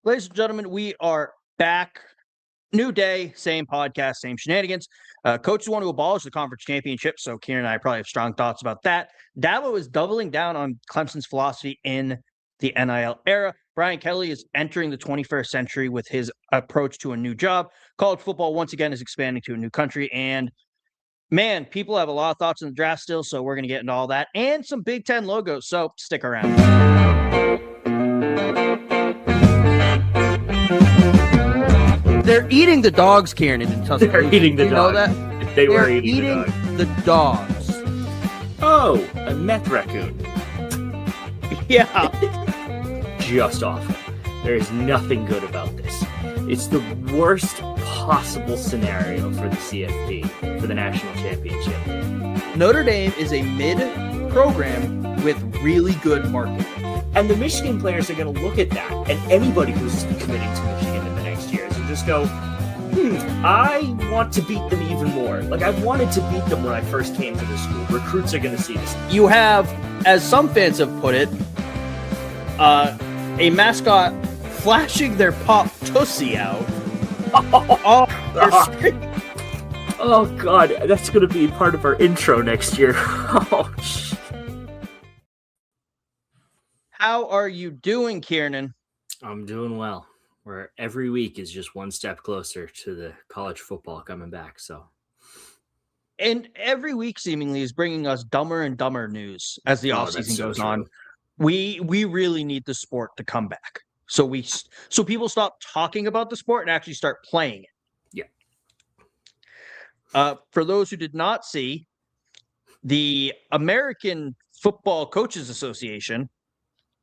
Ladies and gentlemen, we are back. New day, same podcast, same shenanigans. Coaches want to abolish the conference championship, so Ciarnan and I probably have strong thoughts about that. Dabo is doubling down on Clemson's philosophy in the NIL era. Brian Kelly is entering the 21st century with his approach to a new job. College football, once again, is expanding to a new country. And, man, people have a lot of thoughts on the draft still, so we're going to get into all that. And some Big Ten logos, so stick around. They're eating the dogs, Ciarnan, in Tuscaloosa. They're eating the dogs. You know that? They were They're eating the dogs. Oh, a meth raccoon. Yeah. Just awful. There is nothing good about this. It's the worst possible scenario for the CFP, for the national championship. Notre Dame is a mid-program with really good marketing. And the Michigan players are going to look at that, and anybody who's committing to Michigan in the next years will just go, I want to beat them even more. Like, I wanted to beat them when I first came to the school. Recruits are going to see this. You have, as some fans have put it, a mascot flashing their pop tussie out. Oh, God, that's going to be part of our intro next year. Oh, How are you doing, Ciarnan? I'm doing well. Where every week is just one step closer to the college football coming back. And every week seemingly is bringing us dumber and dumber news as the offseason goes on. We really need the sport to come back. So people stop talking about the sport and actually start playing it. Yeah. For those who did not see, the American Football Coaches Association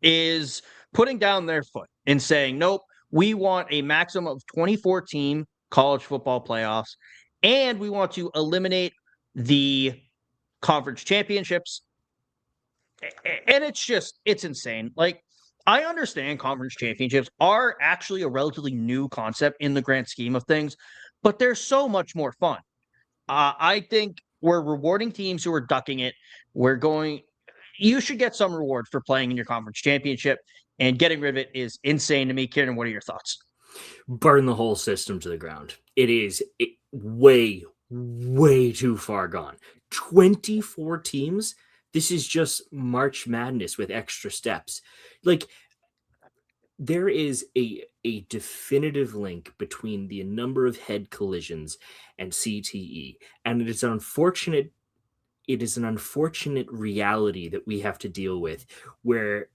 is putting down their foot and saying, nope, we want a maximum of 24-team college football playoffs, and we want to eliminate the conference championships. And it's insane. Like, I understand conference championships are actually a relatively new concept in the grand scheme of things, but they're so much more fun. I think we're rewarding teams who are ducking it. You should get some reward for playing in your conference championship, and getting rid of it is insane to me. Ciarnan, what are your thoughts? Burn the whole system to the ground. It is way, way too far gone. 24 teams? This is just March Madness with extra steps. Like, there is a definitive link between the number of head collisions and CTE, and it is an unfortunate reality that we have to deal with, where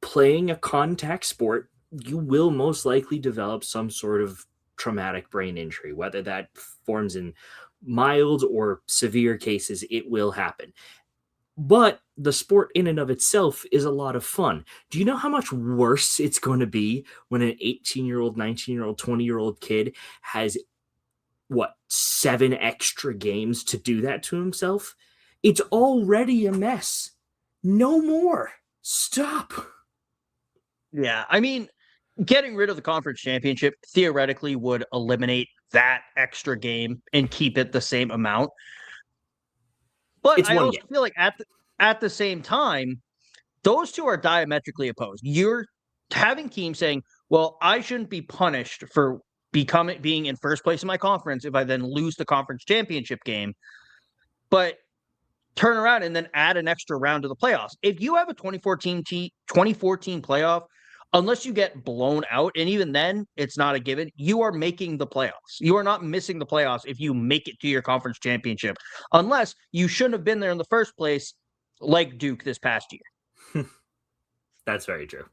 playing a contact sport, you will most likely develop some sort of traumatic brain injury, whether that forms in mild or severe cases. It will happen. But the sport in and of itself is a lot of fun. Do you know how much worse it's going to be when an 18-year-old, 19-year-old, 20-year-old kid has, 7 extra games to do that to himself? It's already a mess. No more. Stop. Yeah, I mean, getting rid of the conference championship theoretically would eliminate that extra game and keep it the same amount. But I also feel like at the same time, those two are diametrically opposed. You're having teams saying, well, I shouldn't be punished for being in first place in my conference if I then lose the conference championship game. But turn around and then add an extra round to the playoffs. If you have a 24-team playoff, unless you get blown out, and even then, it's not a given, you are making the playoffs. You are not missing the playoffs if you make it to your conference championship, unless you shouldn't have been there in the first place, like Duke this past year. That's very true.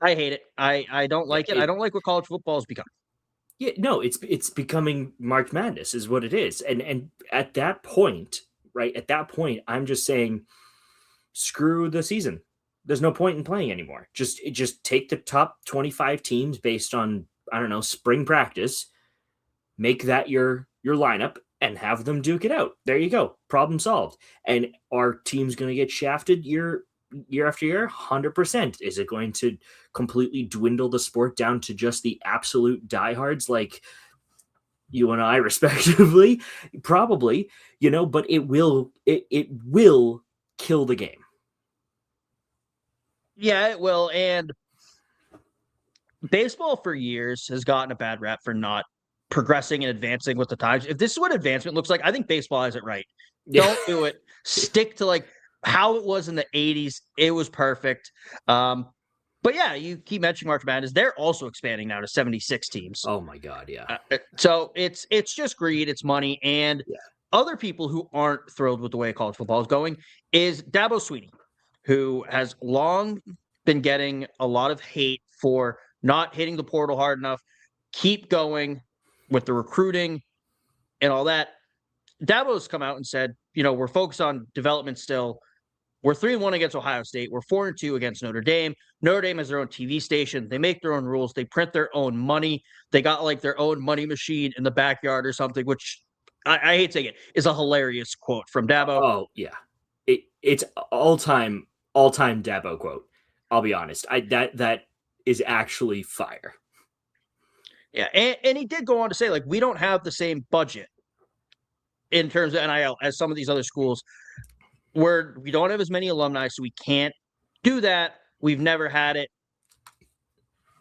I hate it. I don't like it. I don't like what college football has become. Yeah, no, it's becoming March Madness is what it is. And at that point, I'm just saying, screw the season. There's no point in playing anymore. Just take the top 25 teams based on, spring practice, make that your lineup, and have them duke it out. There you go. Problem solved. And are teams going to get shafted year after year? 100%. Is it going to completely dwindle the sport down to just the absolute diehards like you and I, respectively? Probably, but it will kill the game. Yeah, it will. And baseball for years has gotten a bad rap for not progressing and advancing with the times. If this is what advancement looks like, I think baseball has it right. Don't do it. Stick to like how it was in the 80s. It was perfect. But yeah, you keep mentioning March Madness. They're also expanding now to 76 teams. Oh my God, yeah. So it's just greed, it's money, and Yeah. other people who aren't thrilled with the way college football is going is Dabo Swinney, who has long been getting a lot of hate for not hitting the portal hard enough, keep going with the recruiting and all that. Dabo's come out and said, we're focused on development still. We're 3-1 against Ohio State. We're 4-2 against Notre Dame. Notre Dame has their own TV station. They make their own rules. They print their own money. They got like their own money machine in the backyard or something, which I hate saying it, is a hilarious quote from Dabo. Oh yeah, it's all-time Dabo quote. I'll be honest. That is actually fire. Yeah, and he did go on to say, like, we don't have the same budget in terms of NIL as some of these other schools where we don't have as many alumni, so we can't do that. We've never had it.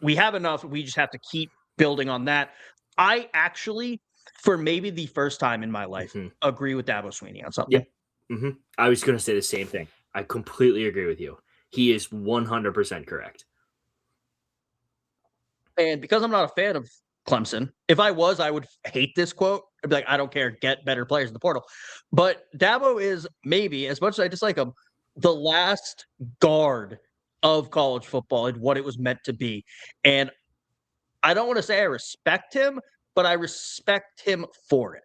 We have enough. We just have to keep building on that. I actually, for maybe the first time in my life, agree with Dabo Swinney on something. Yeah. I was going to say the same thing. I completely agree with you. He is 100% correct. And because I'm not a fan of Clemson, if I was, I would hate this quote. I'd be like, I don't care. Get better players in the portal. But Dabo is maybe, as much as I dislike him, the last guard of college football and what it was meant to be. And I don't want to say I respect him, but I respect him for it.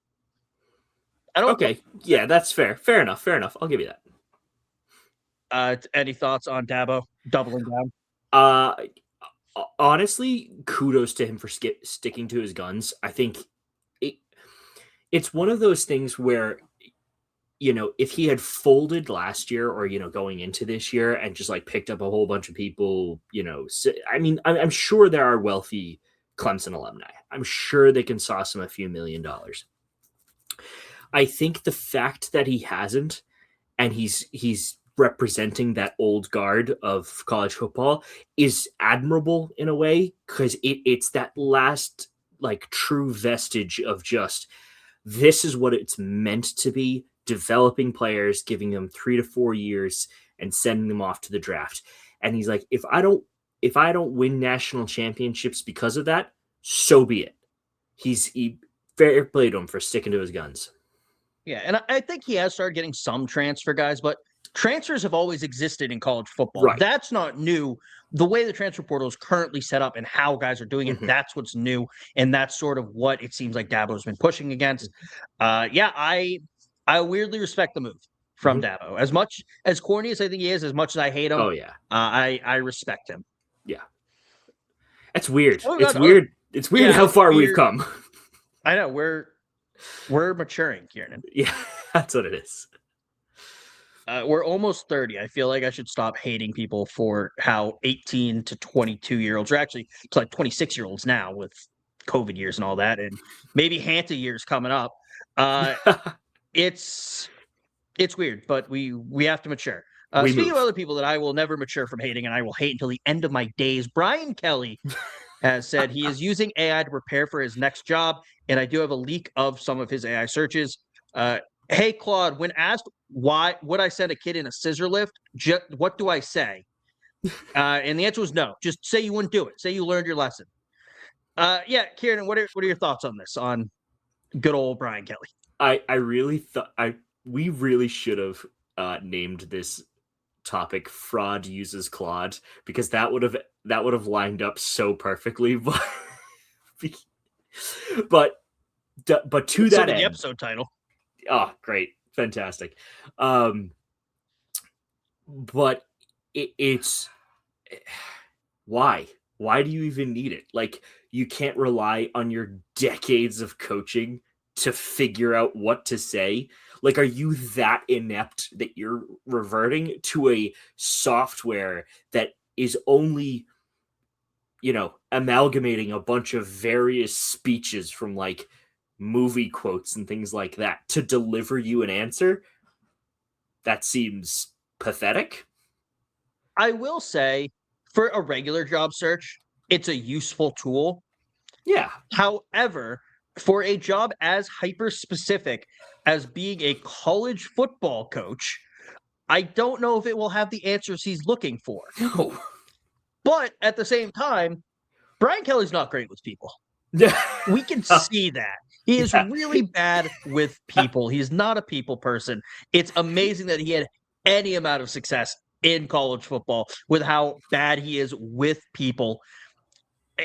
Okay. Yeah, that's fair. Fair enough. I'll give you that. Any thoughts on Dabo doubling down? Honestly, kudos to him for sticking to his guns. I think it's one of those things where, if he had folded last year or, going into this year and just like picked up a whole bunch of people, I mean, I'm sure there are wealthy Clemson alumni. I'm sure they can sauce him a few $1 million. I think the fact that he hasn't, and he's representing that old guard of college football is admirable in a way, because it's that last like true vestige of just, this is what it's meant to be, developing players, giving them 3 to 4 years and sending them off to the draft. And he's like, if I don't win national championships because of that, so be it. He fair play to him for sticking to his guns. Yeah, and I think he has started getting some transfer guys, but transfers have always existed in college football. Right. That's not new. The way the transfer portal is currently set up and how guys are doing it, that's what's new. And that's sort of what it seems like Dabo's been pushing against. I weirdly respect the move from Dabo. As much as corny as I think he is, as much as I hate him, I respect him. Yeah. That's weird. It's weird. It's weird how far we've come. I know. We're maturing, Ciarnan. Yeah, that's what it is. We're almost 30. I feel like I should stop hating people for how 18 to 22-year-olds, or actually it's like 26-year-olds now with COVID years and all that, and maybe Hanta years coming up. It's weird, but we have to mature. Speaking of other people that I will never mature from hating, and I will hate until the end of my days, Brian Kelly has said he is using AI to prepare for his next job, and I do have a leak of some of his AI searches. Hey, Claude, when asked why would I send a kid in a scissor lift, what do I say? And the answer was no. Just say you wouldn't do it. Say you learned your lesson. Yeah, Ciarnan, what are your thoughts on this, on good old Brian Kelly? I really thought we really should have named this topic "Fraud Uses Claude," because that would have lined up so perfectly. But to that end, the episode title. Oh, great. Fantastic. But it's why do you even need it? Like, you can't rely on your decades of coaching to figure out what to say. Like, are you that inept that you're reverting to a software that is only, amalgamating a bunch of various speeches from like movie quotes and things like that to deliver you an answer? That seems pathetic. I will say, for a regular job search, it's a useful tool. Yeah. However, for a job as hyper specific as being a college football coach, I don't know if it will have the answers he's looking for. No. But at the same time, Brian Kelly's not great with people. We can see that. He is really bad with people. He's not a people person. It's amazing that he had any amount of success in college football with how bad he is with people.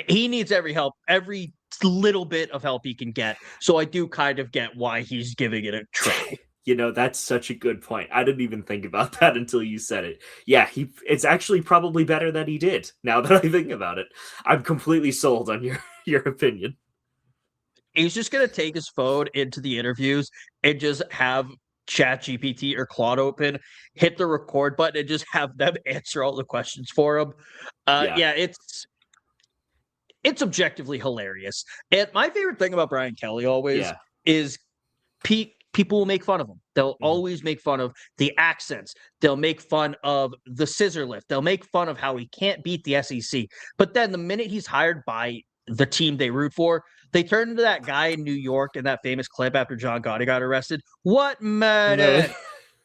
He needs every help, every little bit of help he can get. So I do kind of get why he's giving it a try. That's such a good point. I didn't even think about that until you said it. Yeah, it's actually probably better that he did, now that I think about it. I'm completely sold on your opinion. He's just going to take his phone into the interviews and just have ChatGPT or Claude open, hit the record button, and just have them answer all the questions for him. Yeah, it's objectively hilarious. And my favorite thing about Brian Kelly always is people will make fun of him. They'll always make fun of the accents. They'll make fun of the scissor lift. They'll make fun of how he can't beat the SEC. But then the minute he's hired by the team they root for, they turn into that guy in New York in that famous clip after John Gotti got arrested. What man? No.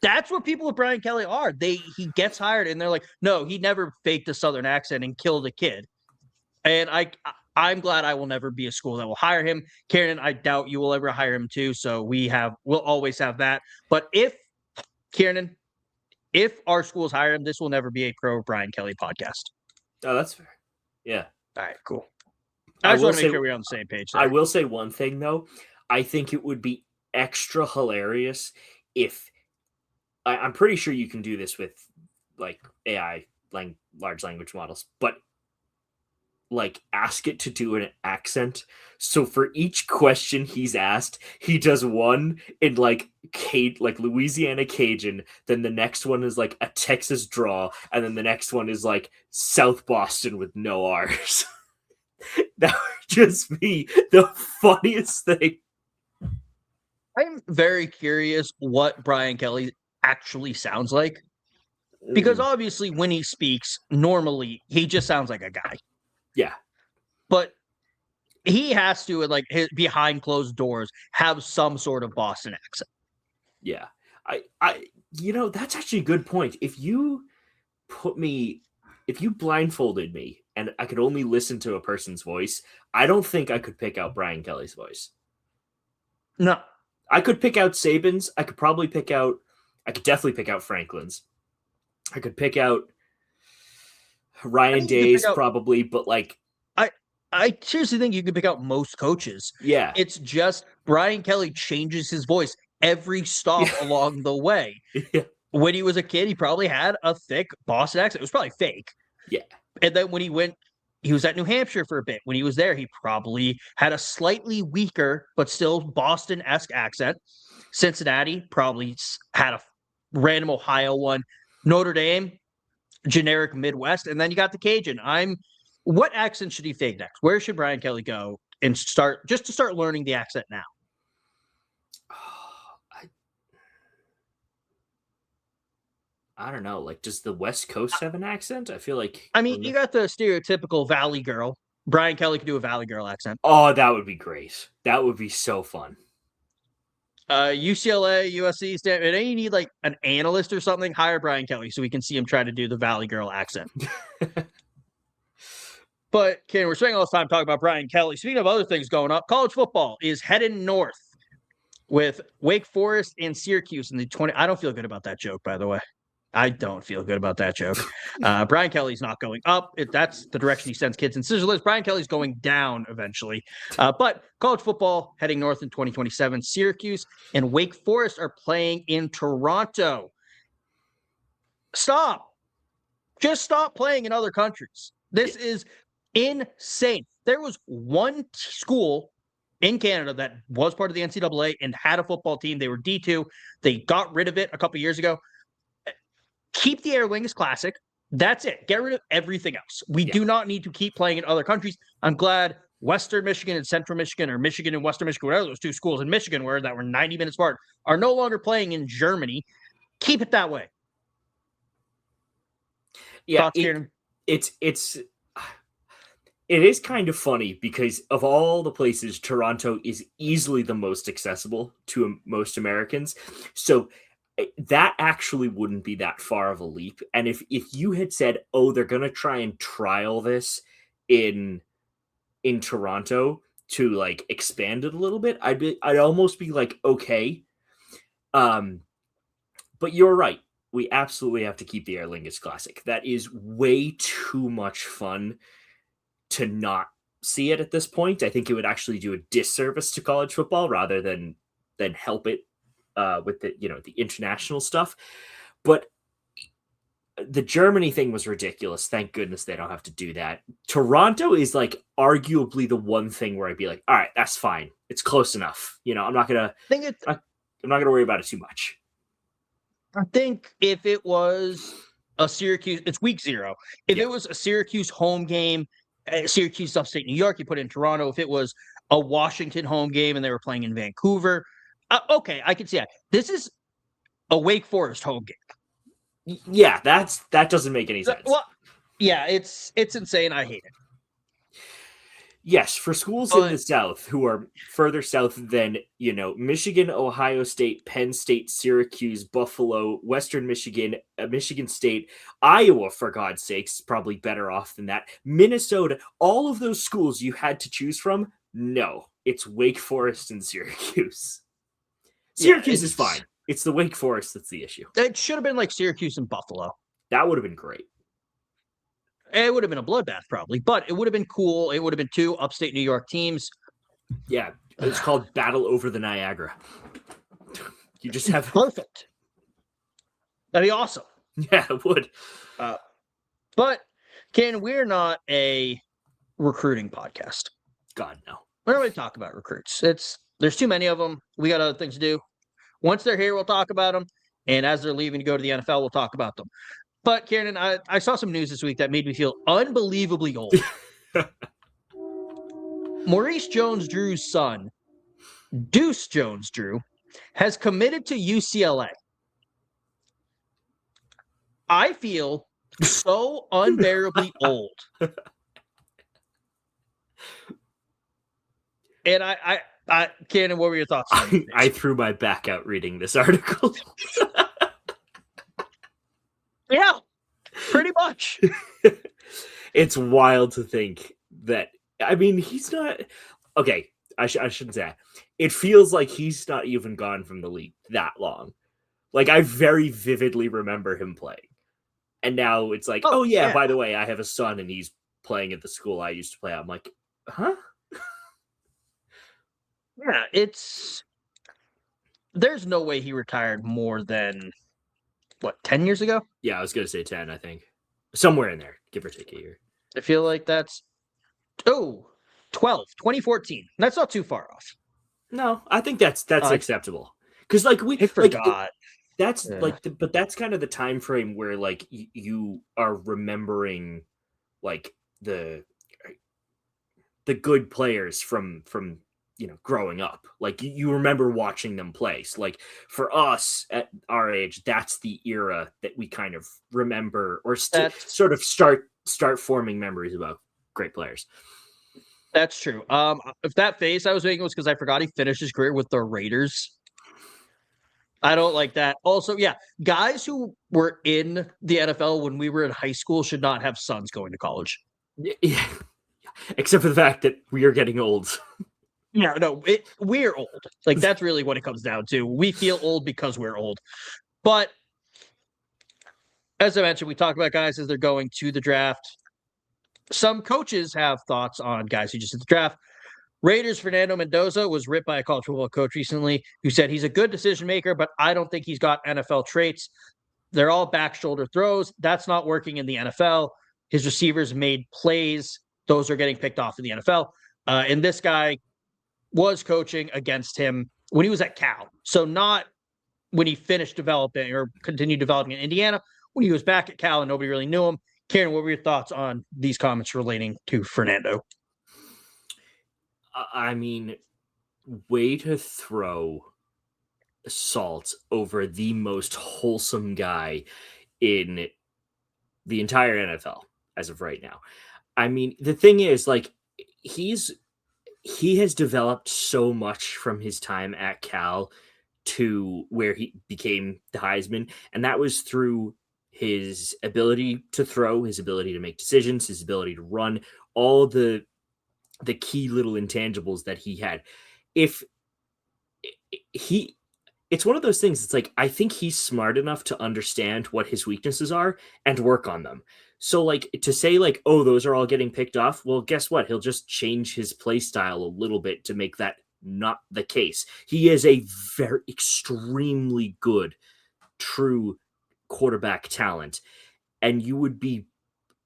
That's what people with Brian Kelly are. He gets hired and they're like, no, he never faked a Southern accent and killed a kid. And I'm glad I will never be a school that will hire him. Ciarnan, I doubt you will ever hire him too. So we'll always have that. But if our schools hire him, this will never be a pro Brian Kelly podcast. Oh, that's fair. Yeah. All right, cool. I just want to make sure we're on the same page there. I will say one thing though. I think it would be extra hilarious if I'm pretty sure you can do this with like AI, large language models, but like ask it to do an accent. So for each question he's asked, he does one in like Louisiana Cajun, then the next one is like a Texas draw, and then the next one is like South Boston with no R's. That would just be the funniest thing. I'm very curious what Brian Kelly actually sounds like. Because obviously when he speaks, normally he just sounds like a guy. Yeah. But he has to, like, behind closed doors, have some sort of Boston accent. Yeah. I that's actually a good point. If you blindfolded me and I could only listen to a person's voice, I don't think I could pick out Brian Kelly's voice. No. I could pick out Saban's. I could definitely pick out Franklin's. I could pick out Ryan Day's probably, but like I seriously think you could pick out most coaches. Yeah. It's just Brian Kelly changes his voice every stop along the way. Yeah. When he was a kid, he probably had a thick Boston accent. It was probably fake. Yeah. And then when he was at New Hampshire for a bit. When he was there, he probably had a slightly weaker, but still Boston-esque accent. Cincinnati probably had a random Ohio one. Notre Dame, generic Midwest. And then you got the Cajun. What accent should he fake next? Where should Brian Kelly go and start learning the accent now? I don't know. Like, does the West Coast have an accent? I feel like... I mean, you got the stereotypical Valley girl. Brian Kelly could do a Valley girl accent. Oh, that would be great. That would be so fun. UCLA, USC, Stanford. And you need like an analyst or something. Hire Brian Kelly so we can see him try to do the Valley girl accent. But, Ken, we're spending all this time talking about Brian Kelly. Speaking of other things going up, college football is heading north with Wake Forest and Syracuse in the 20. I don't feel good about that joke, by the way. I don't feel good about that joke. Brian Kelly's not going up. That's the direction he sends kids in scissor lifts. Brian Kelly's going down eventually. But college football heading north in 2027. Syracuse and Wake Forest are playing in Toronto. Stop. Just stop playing in other countries. This is insane. There was one school in Canada that was part of the NCAA and had a football team. They were D2. They got rid of it a couple years ago. Keep the Aer Lingus Classic. That's it. Get rid of everything else. We do not need to keep playing in other countries. I'm glad Western Michigan and Central Michigan, or Michigan and Western Michigan, whatever those two schools in Michigan were that were 90 minutes apart, are no longer playing in Germany. Keep it that way. Yeah, Thoughts, Kieran? it is kind of funny because of all the places, Toronto is easily the most accessible to most Americans. So that actually wouldn't be that far of a leap. And if you had said, "Oh, they're going to try and trial this in Toronto to like expand it a little bit," I'd almost be like, "Okay." But you're right. We absolutely have to keep the Aer Lingus Classic. That is way too much fun to not see it at this point. I think it would actually do a disservice to college football rather than help it with the the international stuff. But the Germany thing was ridiculous. Thank goodness they don't have to do that. Toronto is like arguably the one thing where I'd be like, all right, that's fine. It's close enough. I'm not gonna worry about it too much. I think if it was a Syracuse, it's week 0. If it was a Syracuse home game, Syracuse upstate New York, you put it in Toronto. If it was a Washington home game and they were playing in Vancouver, okay, I can see that. This is a Wake Forest home game. Yeah, that doesn't make any sense. Well, yeah, it's insane. I hate it. Yes, for schools in the South who are further south than, Michigan, Ohio State, Penn State, Syracuse, Buffalo, Western Michigan, Michigan State, Iowa, for God's sakes, probably better off than that. Minnesota, all of those schools you had to choose from, no, it's Wake Forest and Syracuse. Syracuse is fine. It's the Wake Forest that's the issue. It should have been like Syracuse and Buffalo. That would have been great. It would have been a bloodbath probably, but it would have been cool. It would have been 2 upstate New York teams. Yeah, it's called Battle Over the Niagara. You just have... Perfect. That'd be awesome. Yeah, it would. But, Ken, we're not a recruiting podcast. God, no. We're not going to talk about recruits. There's too many of them. We got other things to do. Once they're here, we'll talk about them. And as they're leaving to go to the NFL, we'll talk about them. But, Kieran, I saw some news this week that made me feel unbelievably old. Maurice Jones-Drew's son, Deuce Jones-Drew, has committed to UCLA. I feel so unbearably old. And I Cannon, what were your thoughts on this? I threw my back out reading this article. Yeah, pretty much. It's wild to think that, he's not... Okay, I shouldn't say that. It feels like he's not even gone from the league that long. Like, I very vividly remember him playing. And now it's like, oh yeah, by the way, I have a son and he's playing at the school I used to play at. I'm like, huh? Yeah, there's no way he retired more than, 10 years ago? Yeah, I was going to say 10, I think. Somewhere in there, give or take a year. I feel like that's, 2014. That's not too far off. No, I think that's acceptable. Because, I forgot. But that's kind of the time frame where, you are remembering, the good players from growing up. You remember watching them play. So, for us at our age, that's the era that we kind of remember or sort of start forming memories about great players. That's true. If that face I was making was because I forgot he finished his career with the Raiders. I don't like that. Also, yeah, guys who were in the NFL when we were in high school should not have sons going to college. Yeah. Except for the fact that we are getting old. Yeah, no, we're old. That's really what it comes down to. We feel old because we're old. But as I mentioned, we talk about guys as they're going to the draft. Some coaches have thoughts on guys who just hit the draft. Raiders' Fernando Mendoza was ripped by a college football coach recently who said he's a good decision maker, but I don't think he's got NFL traits. They're all back shoulder throws. That's not working in the NFL. His receivers made plays. Those are getting picked off in the NFL. And this guy was coaching against him when he was at Cal. So not when he finished developing or continued developing in Indiana, when he was back at Cal and nobody really knew him. Karen, what were your thoughts on these comments relating to Fernando? Way to throw salt over the most wholesome guy in the entire NFL as of right now. I mean, the thing is, like, he has developed so much from his time at Cal to where he became the Heisman, and that was through his ability to throw, his ability to make decisions, his ability to run, all the key little intangibles that he had. If he It's one of those things, it's like, I think he's smart enough to understand what his weaknesses are and work on them. So, like, to say, like, oh, those are all getting picked off, well, guess what? He'll just change his play style a little bit to make that not the case. He is a very extremely good, true quarterback talent. And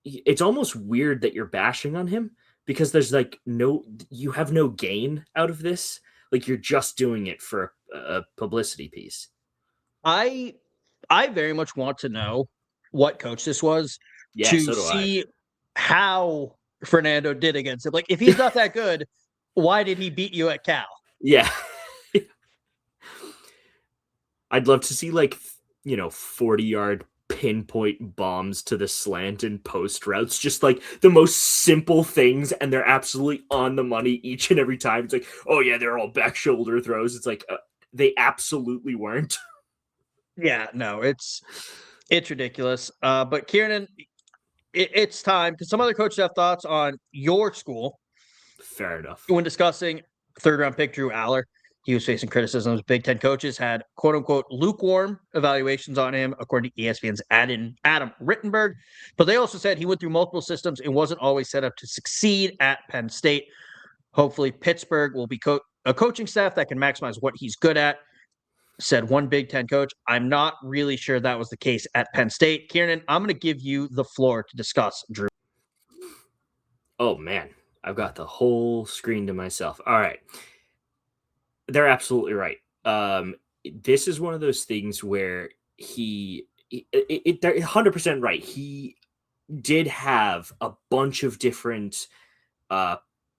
it's almost weird that you're bashing on him, because there's like you have no gain out of this. Like, you're just doing it for a publicity piece. I very much want to know what coach this was Yeah, to so do I. see how Fernando did against him. Like, if he's not that good, why did he beat you at Cal? Yeah. I'd love to see, like, 40-yard pinpoint bombs to the slant and post routes, just like the most simple things, and they're absolutely on the money each and every time. It's like, oh yeah, they're all back shoulder throws. It's like, they absolutely weren't. Yeah, no, it's ridiculous. But Ciarnan, it's time, because some other coaches have thoughts on your school. Fair enough. When discussing third-round pick Drew Aller, he was facing criticism. Big Ten coaches had quote-unquote lukewarm evaluations on him, according to ESPN's Adam Rittenberg. But they also said he went through multiple systems and wasn't always set up to succeed at Penn State. Hopefully, Pittsburgh will be a coaching staff that can maximize what he's good at, said one Big Ten coach. I'm not really sure that was the case at Penn State. Ciarnan, I'm going to give you the floor to discuss Drew. Oh, man. I've got the whole screen to myself. All right. They're absolutely right. This is one of those things where they're 100% right. He did have a bunch of different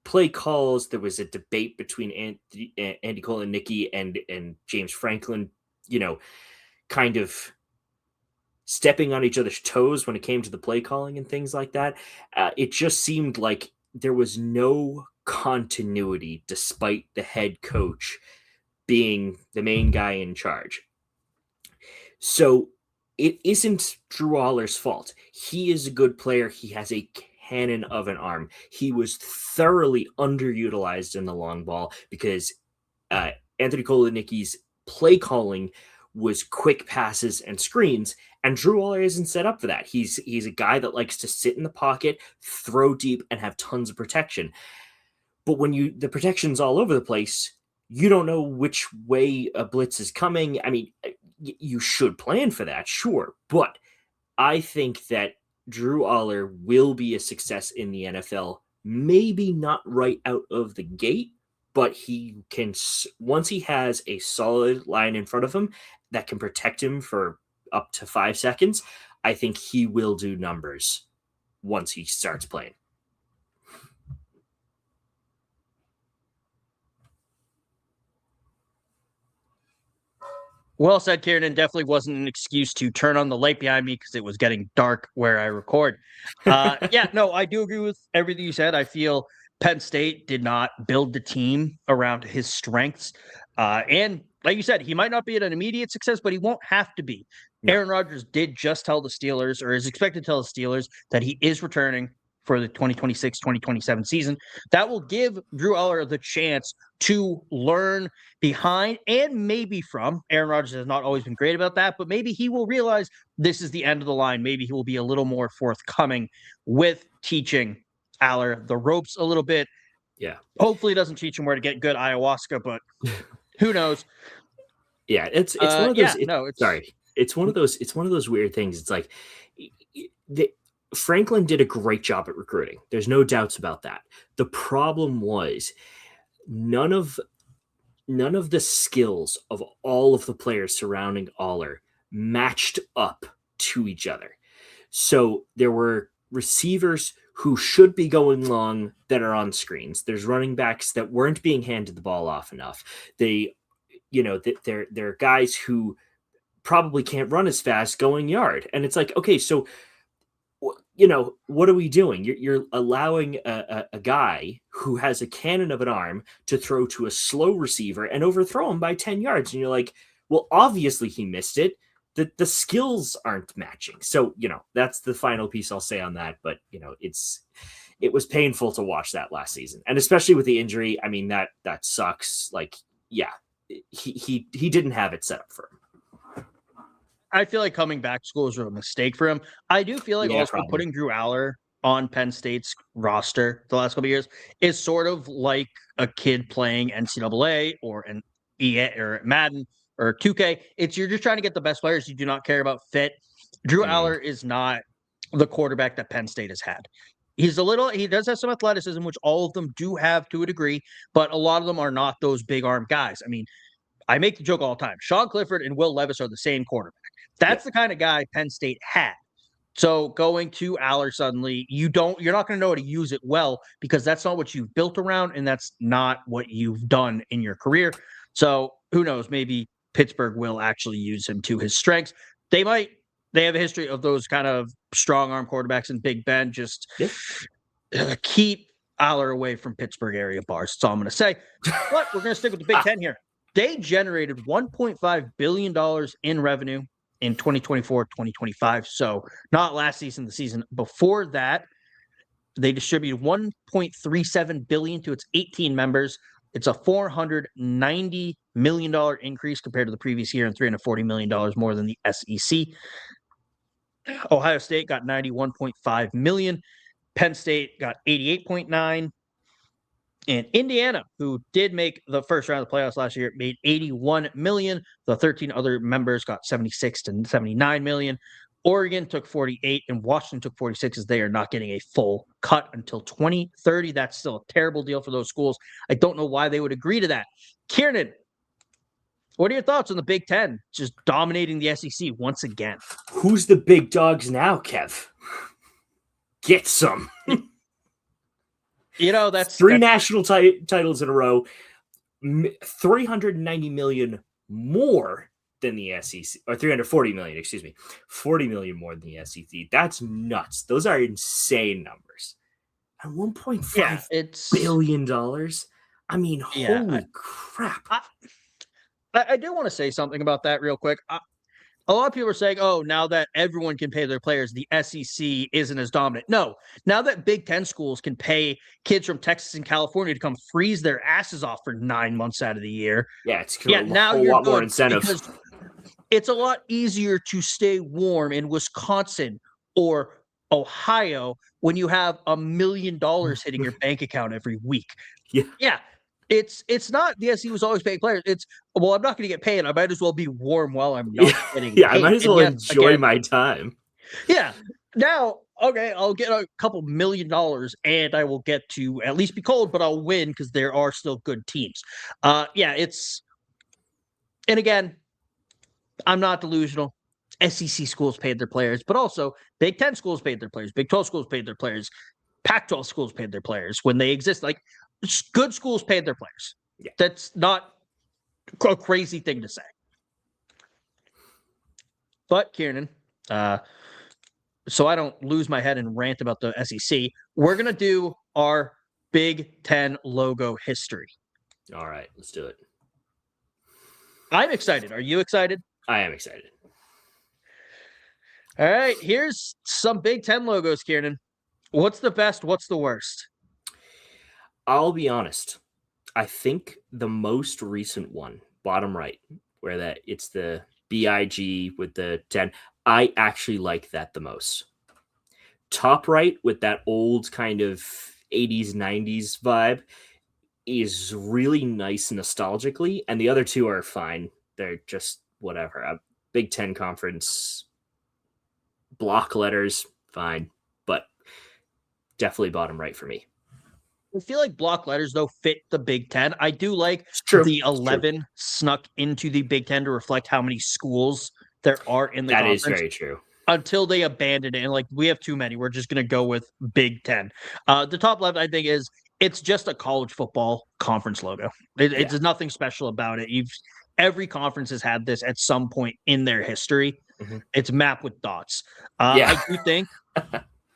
play calls. There was a debate between Andy Kotelnicki and James Franklin, kind of stepping on each other's toes when it came to the play calling and things like that. It just seemed like there was no continuity despite the head coach being the main guy in charge. So it isn't Drew Aller's fault. He is a good player. He has a cannon of an arm. He was thoroughly underutilized in the long ball because Anthony Kotelnicki's play calling was quick passes and screens, and Drew Aller isn't set up for that. He's a guy that likes to sit in the pocket, throw deep, and have tons of protection. But when the protection's all over the place, you don't know which way a blitz is coming. I mean, you should plan for that, sure. But I think that Drew Aller will be a success in the NFL. Maybe not right out of the gate, but he can, once he has a solid line in front of him that can protect him for up to 5 seconds, I think he will do numbers once he starts playing. Well said, Ciarnan. Definitely wasn't an excuse to turn on the light behind me because it was getting dark where I record. Yeah, no, I do agree with everything you said. I feel Penn State did not build the team around his strengths. And like you said, he might not be an immediate success, but he won't have to be. No. Aaron Rodgers did just tell the Steelers, or is expected to tell the Steelers, that he is returning for the 2026-2027 season. That will give Drew Aller the chance to learn behind and maybe from. Aaron Rodgers has not always been great about that, but maybe he will realize this is the end of the line. Maybe he will be a little more forthcoming with teaching Aller the ropes a little bit. Yeah. Hopefully, it doesn't teach him where to get good ayahuasca, but who knows? Yeah, it's one of those. It's one of those weird things. It's like Franklin did a great job at recruiting. There's no doubts about that. The problem was none of the skills of all of the players surrounding Aller matched up to each other. So there were receivers who should be going long that are on screens. There's running backs that weren't being handed the ball off enough. They're guys who probably can't run as fast going yard. And it's like, okay, so what are we doing? You're allowing a guy who has a cannon of an arm to throw to a slow receiver and overthrow him by 10 yards. And you're like, well, obviously he missed it. The skills aren't matching. So, that's the final piece I'll say on that. But, it was painful to watch that last season. And especially with the injury, I mean, that sucks. Like, yeah, he didn't have it set up for him. I feel like coming back to school was a mistake for him. I do feel like also probably. putting Drew Aller on Penn State's roster the last couple of years is sort of like a kid playing NCAA or an EA or Madden or 2K. You're just trying to get the best players. You do not care about fit. Drew Aller is not the quarterback that Penn State has had. He does have some athleticism, which all of them do have to a degree, but a lot of them are not those big arm guys. I mean, I make the joke all the time. Sean Clifford and Will Levis are the same quarterback. That's the kind of guy Penn State had. So going to Aller suddenly, you're not going to know how to use it well because that's not what you've built around and that's not what you've done in your career. So who knows? Maybe Pittsburgh will actually use him to his strengths. They have a history of those kind of strong arm quarterbacks in Big Ben. Just keep Aller away from Pittsburgh area bars. That's all I'm going to say. But we're going to stick with the Big Ten here. They generated $1.5 billion in revenue in 2024-2025. So not last season, the season before that. They distributed $1.37 billion to its 18 members. It's a $490 million increase compared to the previous year and $340 million more than the SEC. Ohio State got $91.5 million. Penn State got $88.9. And Indiana, who did make the first round of the playoffs last year, made $81 million. The 13 other members got $76 to $79 million. Oregon took 48 and Washington took 46 as they are not getting a full cut until 2030. That's still a terrible deal for those schools. I don't know why they would agree to that. Ciarnan, what are your thoughts on the Big Ten just dominating the SEC once again? Who's the big dogs now, Kev? Get some. That's three national titles in a row, $390 million more than the SEC, or $340 million, excuse me, $40 million more than the SEC. That's nuts. Those are insane numbers. And $1.5 billion. I mean, holy crap. I do want to say something about that real quick. A lot of people are saying, now that everyone can pay their players, the SEC isn't as dominant. No, now that Big Ten schools can pay kids from Texas and California to come freeze their asses off for 9 months out of the year. Yeah, it's cool. Now a lot more incentive. It's a lot easier to stay warm in Wisconsin or Ohio when you have $1 million hitting your bank account every week. Yeah. It's not the SEC was always paying players. I'm not going to get paid. I might as well be warm while I'm not getting paid. I might as well enjoy my time. Yeah. Now, I'll get a couple $1 million and I will get to at least be cold, but I'll win because there are still good teams. And again, I'm not delusional. SEC schools paid their players, but also Big Ten schools paid their players. Big 12 schools paid their players. Pac-12 schools paid their players when they exist. Like, good schools paid their players. Yeah. That's not a crazy thing to say. But Ciarnan, so I don't lose my head and rant about the SEC, we're going to do our Big Ten logo history. All right, let's do it. I'm excited. Are you excited? I am excited. All right, here's some Big Ten logos, Ciarnan. What's the best? What's the worst? I'll be honest. I think the most recent one, bottom right, where it's the BIG with the 10, I actually like that the most. Top right with that old kind of 80s, 90s vibe is really nice nostalgically, and the other two are fine. They're just whatever. A Big Ten conference, block letters, fine, but definitely bottom right for me. I feel like block letters, though, fit the Big Ten. I do like the 11 snuck into the Big Ten to reflect how many schools there are in the conference. That is very true. Until they abandon it. And we have too many. We're just going to go with Big Ten. The top left, I think, it's just a college football conference logo. It's nothing special about it. Every conference has had this at some point in their history. Mm-hmm. It's mapped with dots. I do think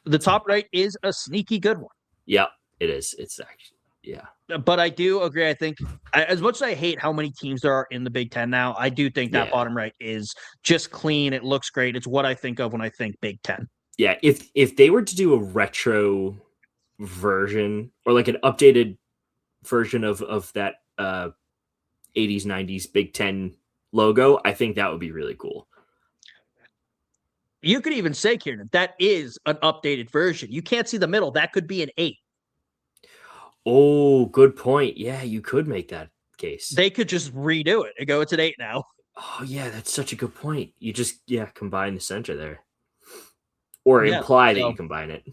The top right is a sneaky good one. Yeah, it is. It's actually, yeah. But I do agree. I think as much as I hate how many teams there are in the Big Ten now, I do think that bottom right is just clean. It looks great. It's what I think of when I think Big Ten. Yeah, if they were to do a retro version or like an updated version of that 80s 90s Big Ten logo, I think that would be really cool. You could even say, Ciarnan, that is an updated version. You can't see the middle. That could be an 8. Oh, good point. Yeah, you could make that case. They could just redo it and go, it's an 8 now. Oh, yeah, that's such a good point. You just, combine the center there. Or imply that you combine it.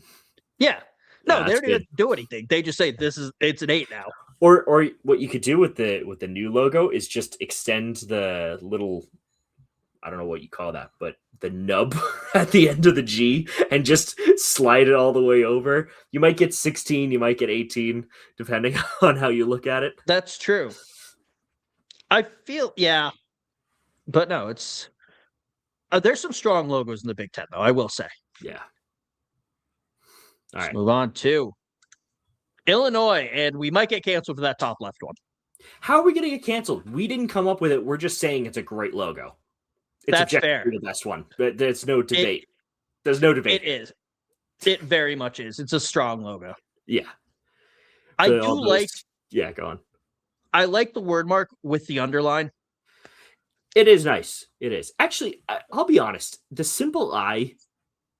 Yeah. No, they don't even do anything. They just say it's an 8 now. Or what you could do with the new logo is just extend the little, I don't know what you call that, but the nub at the end of the G and just slide it all the way over. You might get 16, you might get 18, depending on how you look at it. That's true. I feel, but no, it's there's some strong logos in the Big Ten, though, I will say. Yeah. All right. Move on to Illinois, and we might get canceled for that top left one. How are we going to get canceled? We didn't come up with it. We're just saying it's a great logo. It's That's fair. The best one. But there's no debate. There's no debate. It is. It very much is. It's a strong logo. Yeah. I do like. Yeah, go on. I like the word mark with the underline. It is nice. It is. Actually, I'll be honest. The simple I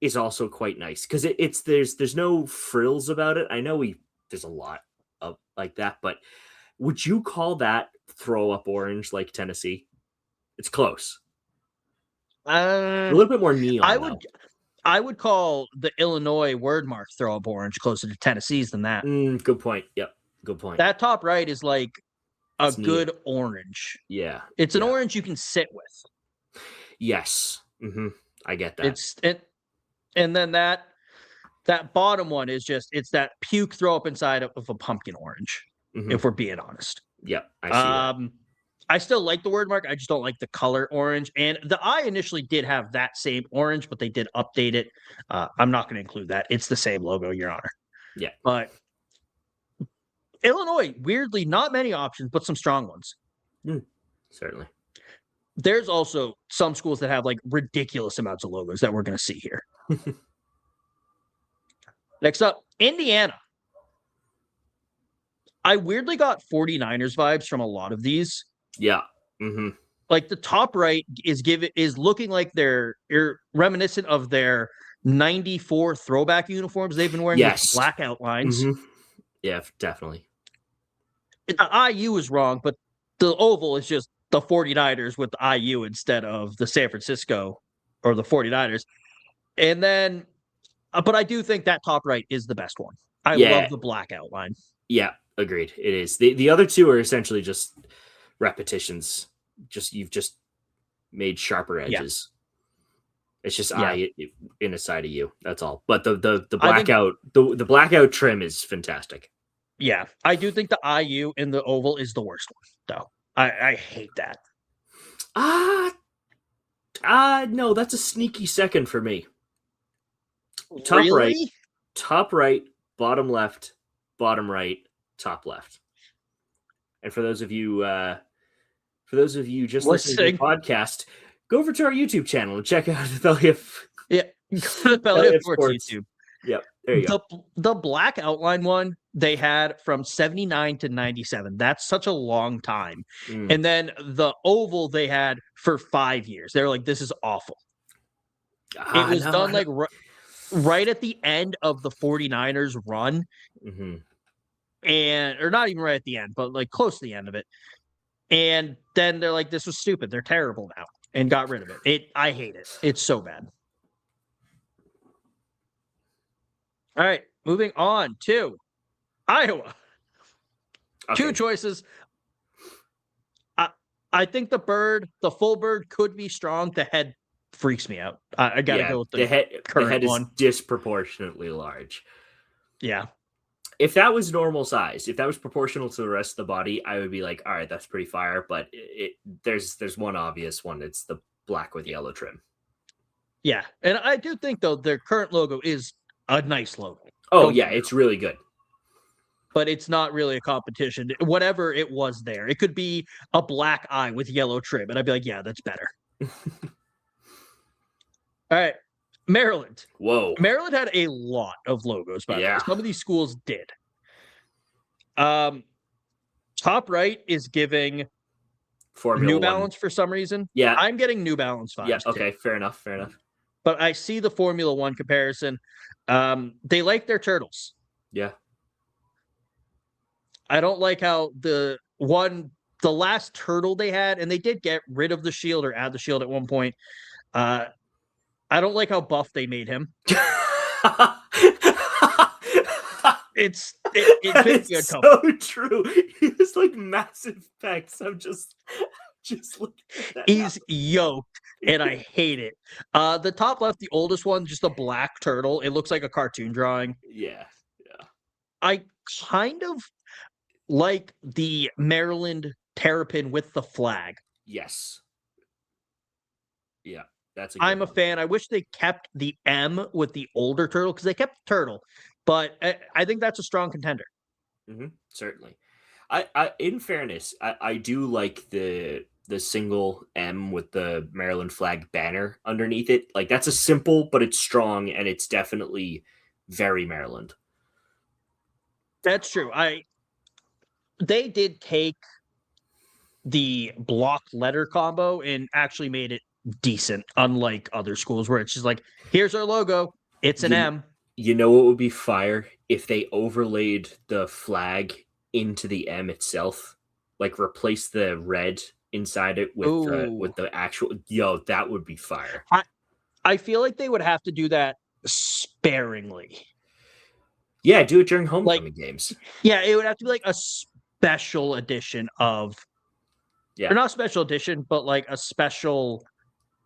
is also quite nice because there's no frills about it. I know there's a lot of like that, but would you call that throw up orange like Tennessee? It's close. A little bit more neon. I would call the Illinois word mark throw up orange closer to Tennessee's than that. Good point. Yep. Good point. That top right is like a good orange. Yeah. It's an orange you can sit with. Yes. Mm-hmm. I get that. And then that bottom one is it's that puke throw up inside of a pumpkin orange, if we're being honest. Yep. I see that. I still like the word mark. I just don't like the color orange. And the eye initially did have that same orange, but they did update it. I'm not going to include that. It's the same logo, Your Honor. Yeah. But Illinois, weirdly, not many options, but some strong ones. Certainly. There's also some schools that have like ridiculous amounts of logos that we're going to see here. Next up, Indiana. I weirdly got 49ers vibes from a lot of these. Yeah. Mm-hmm. Like the top right is looking like they're reminiscent of their 94 throwback uniforms they've been wearing with black outlines. Mm-hmm. Yeah, definitely. The IU is wrong, but the oval is just the 49ers with the IU instead of the San Francisco or the 49ers. And then, but I do think that top right is the best one. I love the black outline. Yeah, agreed. It is. The other two are essentially just repetitions. You've just made sharper edges. It's just I in a side of you. That's all. But the blackout the blackout trim is fantastic. Yeah, I do think the IU in the oval is the worst one, though. I hate that. No, that's a sneaky second for me. Really? Top right, bottom left, bottom right, top left. And for those of you just listening to the podcast, go over to our YouTube channel and check out the Bellyup. Yeah, the Bellyup Sports YouTube. Yep, there you go. The black outline one they had from 79 to 97. That's such a long time. And then the oval they had for 5 years. They were like, this is awful. It was done like right at the end of the 49ers run. Or not even right at the end, but like close to the end of it. And then they're like, this was stupid. They're terrible now. And got rid of it. I hate it. It's so bad. All right, moving on to Iowa. Okay. 2 choices. I think the full bird could be strong. The head freaks me out. I got to go with the head. The head is disproportionately large. Yeah. If that was normal size, if that was proportional to the rest of the body, I would be like, all right, that's pretty fire. But there's one obvious one. It's the black with yellow trim. Yeah, and I do think though their current logo is a nice logo. Oh, Don't yeah, get me it's wrong. really good. But it's not really a competition. Whatever it was there, it could be a black eye with yellow trim, and I'd be like, yeah, that's better. All right, Maryland. Whoa. Maryland had a lot of logos, by the way. Yeah. Some of these schools did. Top right is giving Formula New One. Balance for some reason. Yeah. I'm getting New Balance vibes. Yeah, too. okay, fair enough. But I see the Formula One comparison. They like their turtles. Yeah. I don't like how the last turtle they had, and they did get rid of the shield or add the shield at one point. I don't like how buff they made him. It makes me uncomfortable. So true. He has like massive pecs. I'm just looking at that. He's yoked, and I hate it. The top left, the oldest one, just a black turtle. It looks like a cartoon drawing. Yeah. I kind of like the Maryland terrapin with the flag. Yes. Yeah, that's I'm a fan. I wish they kept the M with the older turtle because they kept the turtle, but I think that's a strong contender. Certainly. I in fairness, I do like the single M with the Maryland flag banner underneath it. Like that's a simple, but it's strong and it's definitely very Maryland. That's true. They did take the block letter combo and actually made it decent, unlike other schools where it's just like, here's our logo, it's an M. You know what would be fire? If they overlaid the flag into the M itself, like replace the red inside it with the actual, that would be fire. I feel like they would have to do that sparingly. Yeah, do it during homecoming games. Yeah, it would have to be like a special edition of, or not special edition, but like a special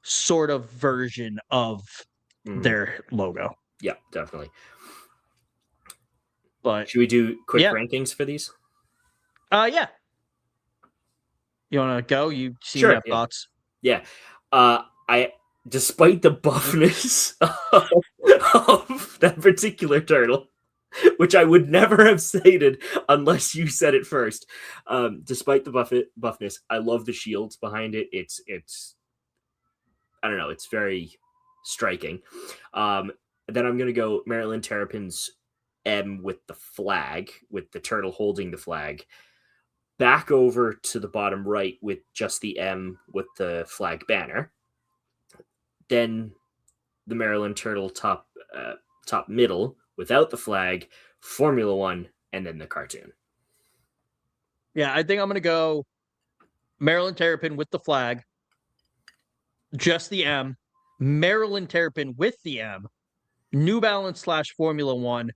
sort of version of their logo. Yeah, definitely. But should we do quick rankings for these? Yeah. You want to go? You seem to have thoughts. Yeah. Despite the buffness of that particular turtle, which I would never have stated unless you said it first. Despite the buffness, I love the shields behind it. It's I don't know, it's very striking. Then I'm gonna go Maryland Terrapin's M with the flag, with the turtle holding the flag. Back over to the bottom right with just the M with the flag banner. Then the Maryland Turtle top middle without the flag, Formula One, and then the cartoon. Yeah, I think I'm going to go Maryland Terrapin with the flag, just the M, Maryland Terrapin with the M, New Balance / Formula One,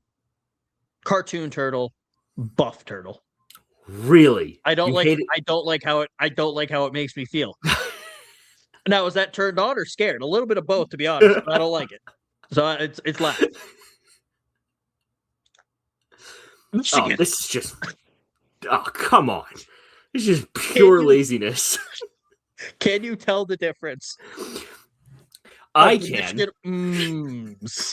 cartoon turtle, buff turtle. Really? I don't like how it makes me feel. Now, is that turned on or scared? A little bit of both, to be honest. I don't like it. So it's loud. Oh, this is just... Oh, come on. This is just pure laziness. Can you tell the difference? I can. Michigan mms.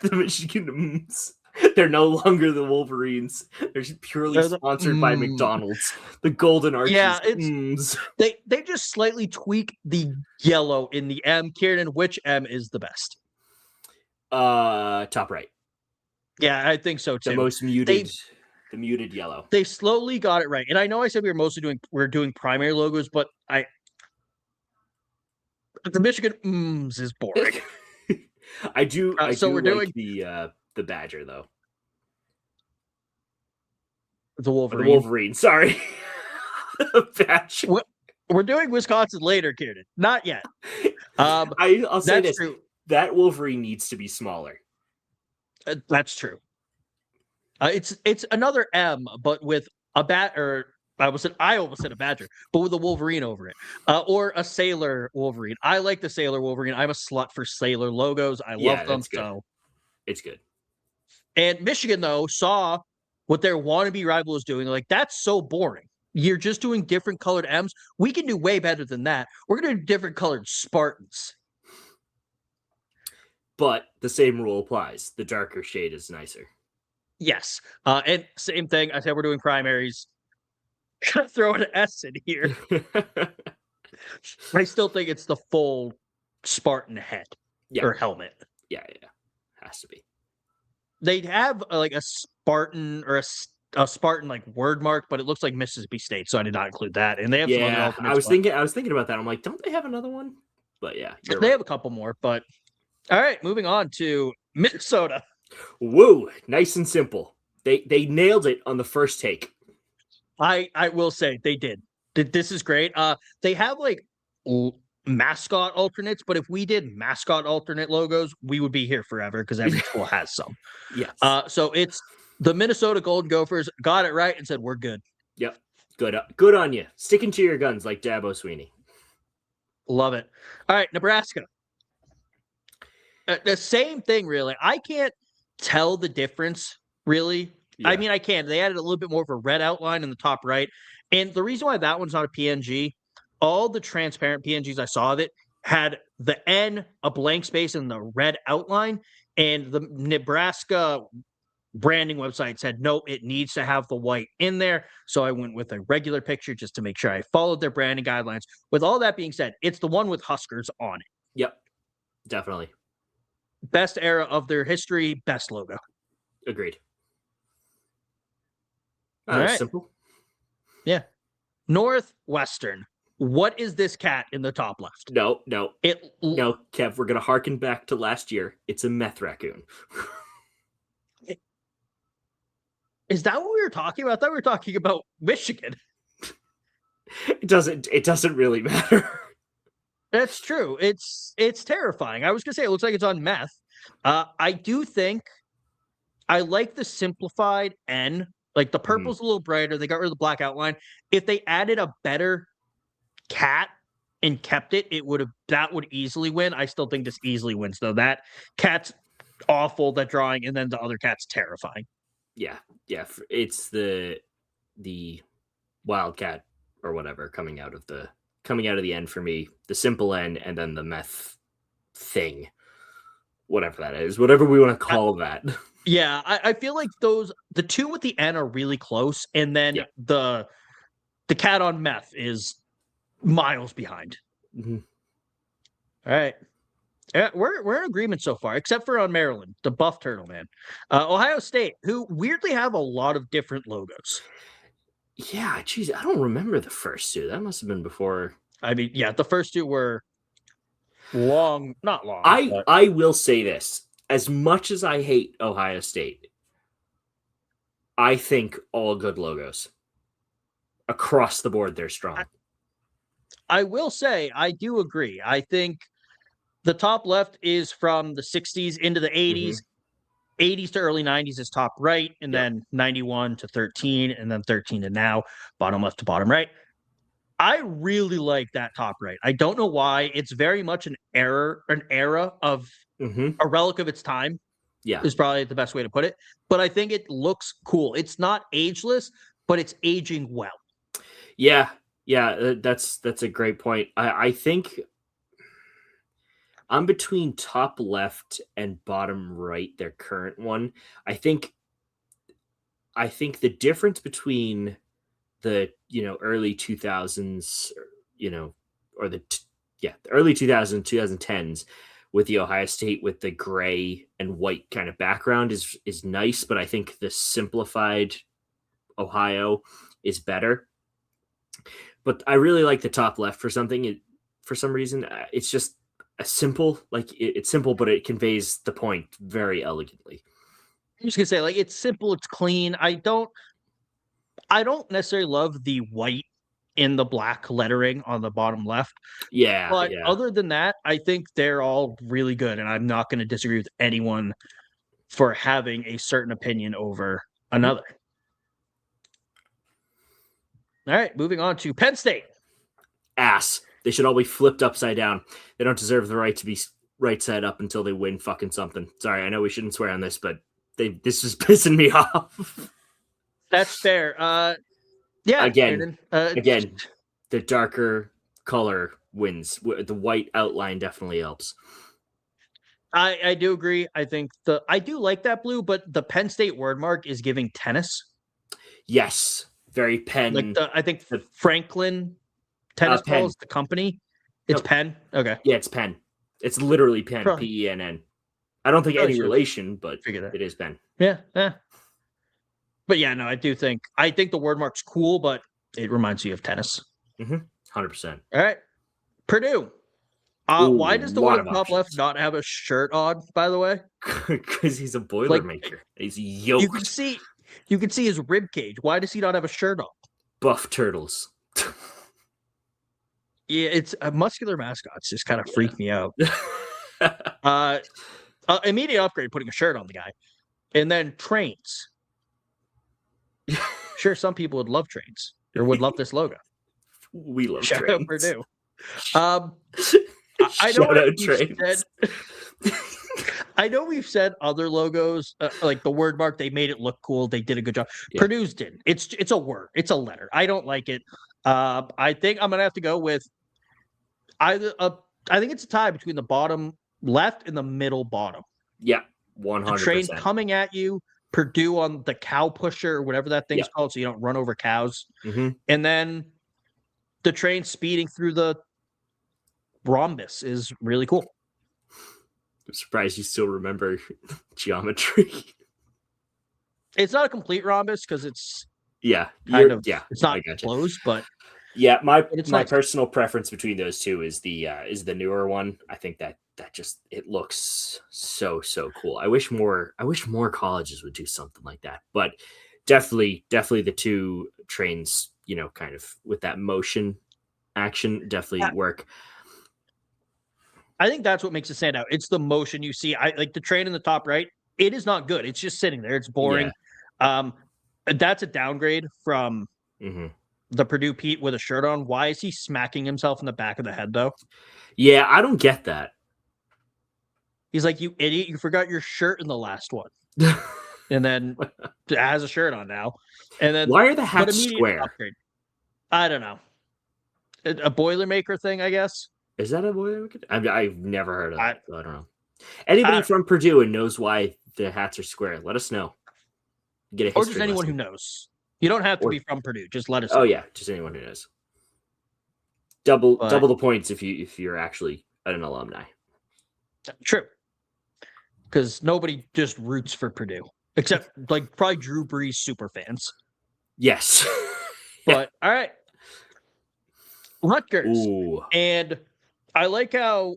The Michigan mms. They're no longer the Wolverines. They're purely sponsored by McDonald's. The Golden Arches. Yeah, they just slightly tweak the yellow in the M. Ciarnan, which M is the best? Top right. Yeah, I think so too. The most muted. The muted yellow. They slowly got it right. And I know I said we're doing primary logos, but the Michigan mms is boring. I do we're like the Badger though. The Wolverine. The Wolverine, sorry. Badger. We're doing Wisconsin later, Ciarnan. Not yet. I'll say this. True. That Wolverine needs to be smaller. That's true. It's another M, but with a bat, or I almost said a Badger, but with a Wolverine over it, or a Sailor Wolverine. I like the Sailor Wolverine. I'm a slut for Sailor logos. I love them. So it's good. And Michigan though saw what their wannabe rival was doing. Like, that's so boring. You're just doing different colored M's. We can do way better than that. We're gonna do different colored Spartans. but the same rule applies. The darker shade is nicer. Yes. And same thing. I said we're doing primaries. Gonna throw an S in here. I still think it's the full Spartan head or helmet. Yeah. Has to be. They'd have like a Spartan or a Spartan like word mark, but it looks like Mississippi State, so I did not include that. And they have some other alternates. I was thinking about that. I'm like, don't they have another one? But yeah, they have a couple more. But all right, moving on to Minnesota. Woo, nice and simple. They nailed it on the first take. I will say they did. This is great. They have like mascot alternates, but if we did mascot alternate logos, we would be here forever because every school has some. Yes. So it's the Minnesota Golden Gophers got it right and said we're good. Yep. Good on you. Sticking to your guns like Dabo Swinney. Love it. All right, Nebraska. The same thing, really. I can't tell the difference, really. Yeah. I mean, I can. They added a little bit more of a red outline in the top right. And the reason why that one's not a PNG, all the transparent PNGs I saw of it had the N, a blank space, and the red outline. And the Nebraska branding website said, no, it needs to have the white in there. So I went with a regular picture just to make sure I followed their branding guidelines. With all that being said, it's the one with Huskers on it. Yep, definitely. Best era of their history, best logo. Agreed. All right. Simple. Yeah. Northwestern. What is this cat in the top left? No, Kev, we're going to harken back to last year. It's a meth raccoon. Is that what we were talking about? I thought we were talking about Michigan. It doesn't really matter. That's true. It's terrifying. I was going to say, it looks like it's on meth. I do think I like the simplified N. Like the purple's a little brighter. They got rid of the black outline. If they added a better cat and kept it, that would easily win. I still think this easily wins though. That cat's awful, that drawing, and then the other cat's terrifying. Yeah. It's the wildcat or whatever coming out of the end for me. The simple N and then the meth thing, whatever that is, whatever we want to call that. Yeah, I feel like the two with the N are really close, and then the cat on meth is miles behind. Mm-hmm. All right. We're in agreement so far, except for on Maryland, the buff turtle man. Ohio State, who weirdly have a lot of different logos. Yeah, geez, I don't remember the first two. That must have been before. I mean, yeah, the first two were not long. I will say this. As much as I hate Ohio State, I think all good logos across the board, they're strong. I will say, I do agree. I think the top left is from the 60s into the 80s. 80s to early 90s is top right, and then 91 to 13, and then 13 to now, bottom left to bottom right. I really like that top right. I don't know why. It's very much an era of a relic of its time. Yeah, is probably the best way to put it. But I think it looks cool. It's not ageless, but it's aging well. Yeah, that's a great point. I think I'm between top left and bottom right, their current one. I think the difference between the early 2000s, or the early 2000s, 2010s with the Ohio State with the gray and white kind of background is nice, but I think the simplified Ohio is better. But I really like the top left for some reason. It's just a simple, it's simple, but it conveys the point very elegantly. I'm just gonna say, it's simple, it's clean. I don't necessarily love the white in the black lettering on the bottom left. Yeah. But other than that, I think they're all really good. And I'm not going to disagree with anyone for having a certain opinion over another. All right, moving on to Penn State. Ass. They should all be flipped upside down. They don't deserve the right to be right side up until they win fucking something. Sorry, I know we shouldn't swear on this, but this is pissing me off. That's fair. Yeah. Again, the darker color wins. The white outline definitely helps. I do agree. I think I do like that blue, but the Penn State word mark is giving tennis. Yes, very Penn. Like I think Franklin tennis Penn. balls, the company. It's Nope. Penn. Okay. Yeah, it's Penn. It's literally Penn. Probably. Penn. I don't think any relation, but it is Penn. Yeah. But yeah, no, I think the word mark's cool, but it reminds you of tennis. 100%. All right. Purdue. Why does the one at the top left not have a shirt on, by the way? Because he's a Boilermaker. He's yoked. You can see his rib cage. Why does he not have a shirt on? Buff turtles. Yeah, it's muscular mascots just kind of freak me out. Immediate upgrade, putting a shirt on the guy. And then trains. Sure, some people would love trains or would love this logo. We love Shout trains. out Purdue. I know we've said other logos like the word mark. They made it look cool. They did a good job. Yeah. Purdue's didn't. It's a word. It's a letter. I don't like it. I think I'm gonna have to go with either. I think it's a tie between the bottom left and the middle bottom. Yeah, 100%. Train coming at you. Purdue on the cow pusher or whatever that thing's called, so you don't run over cows. And then the train speeding through the rhombus is really cool. I'm surprised you still remember geometry. It's not a complete rhombus because it's it's not closed, but my nice. Personal preference between those two is the newer one. I think that just it looks so cool. I wish more colleges would do something like that, but definitely the two trains, kind of with that motion action definitely work. I think that's what makes it stand out. It's the motion you see. I like the train in the top right. It is not good. It's just sitting there. It's boring. Yeah. That's a downgrade from the Purdue Pete with a shirt on. Why is he smacking himself in the back of the head though? Yeah, I don't get that. He's like, you idiot, you forgot your shirt in the last one. And then it has a shirt on now. And then why are the hats square? Upgrade. I don't know. A Boilermaker thing, I guess. Is that a Boilermaker? I've never heard of that, so I don't know. Anybody from Purdue and knows why the hats are square, let us know. Get a history or just anyone who knows. You don't have to be from Purdue. Just let us know. Oh yeah, just anyone who knows. Double the points if you're actually an alumni. True. Because nobody just roots for Purdue. Except like probably Drew Brees super fans. Yes. But all right. Rutgers. Ooh. And I like how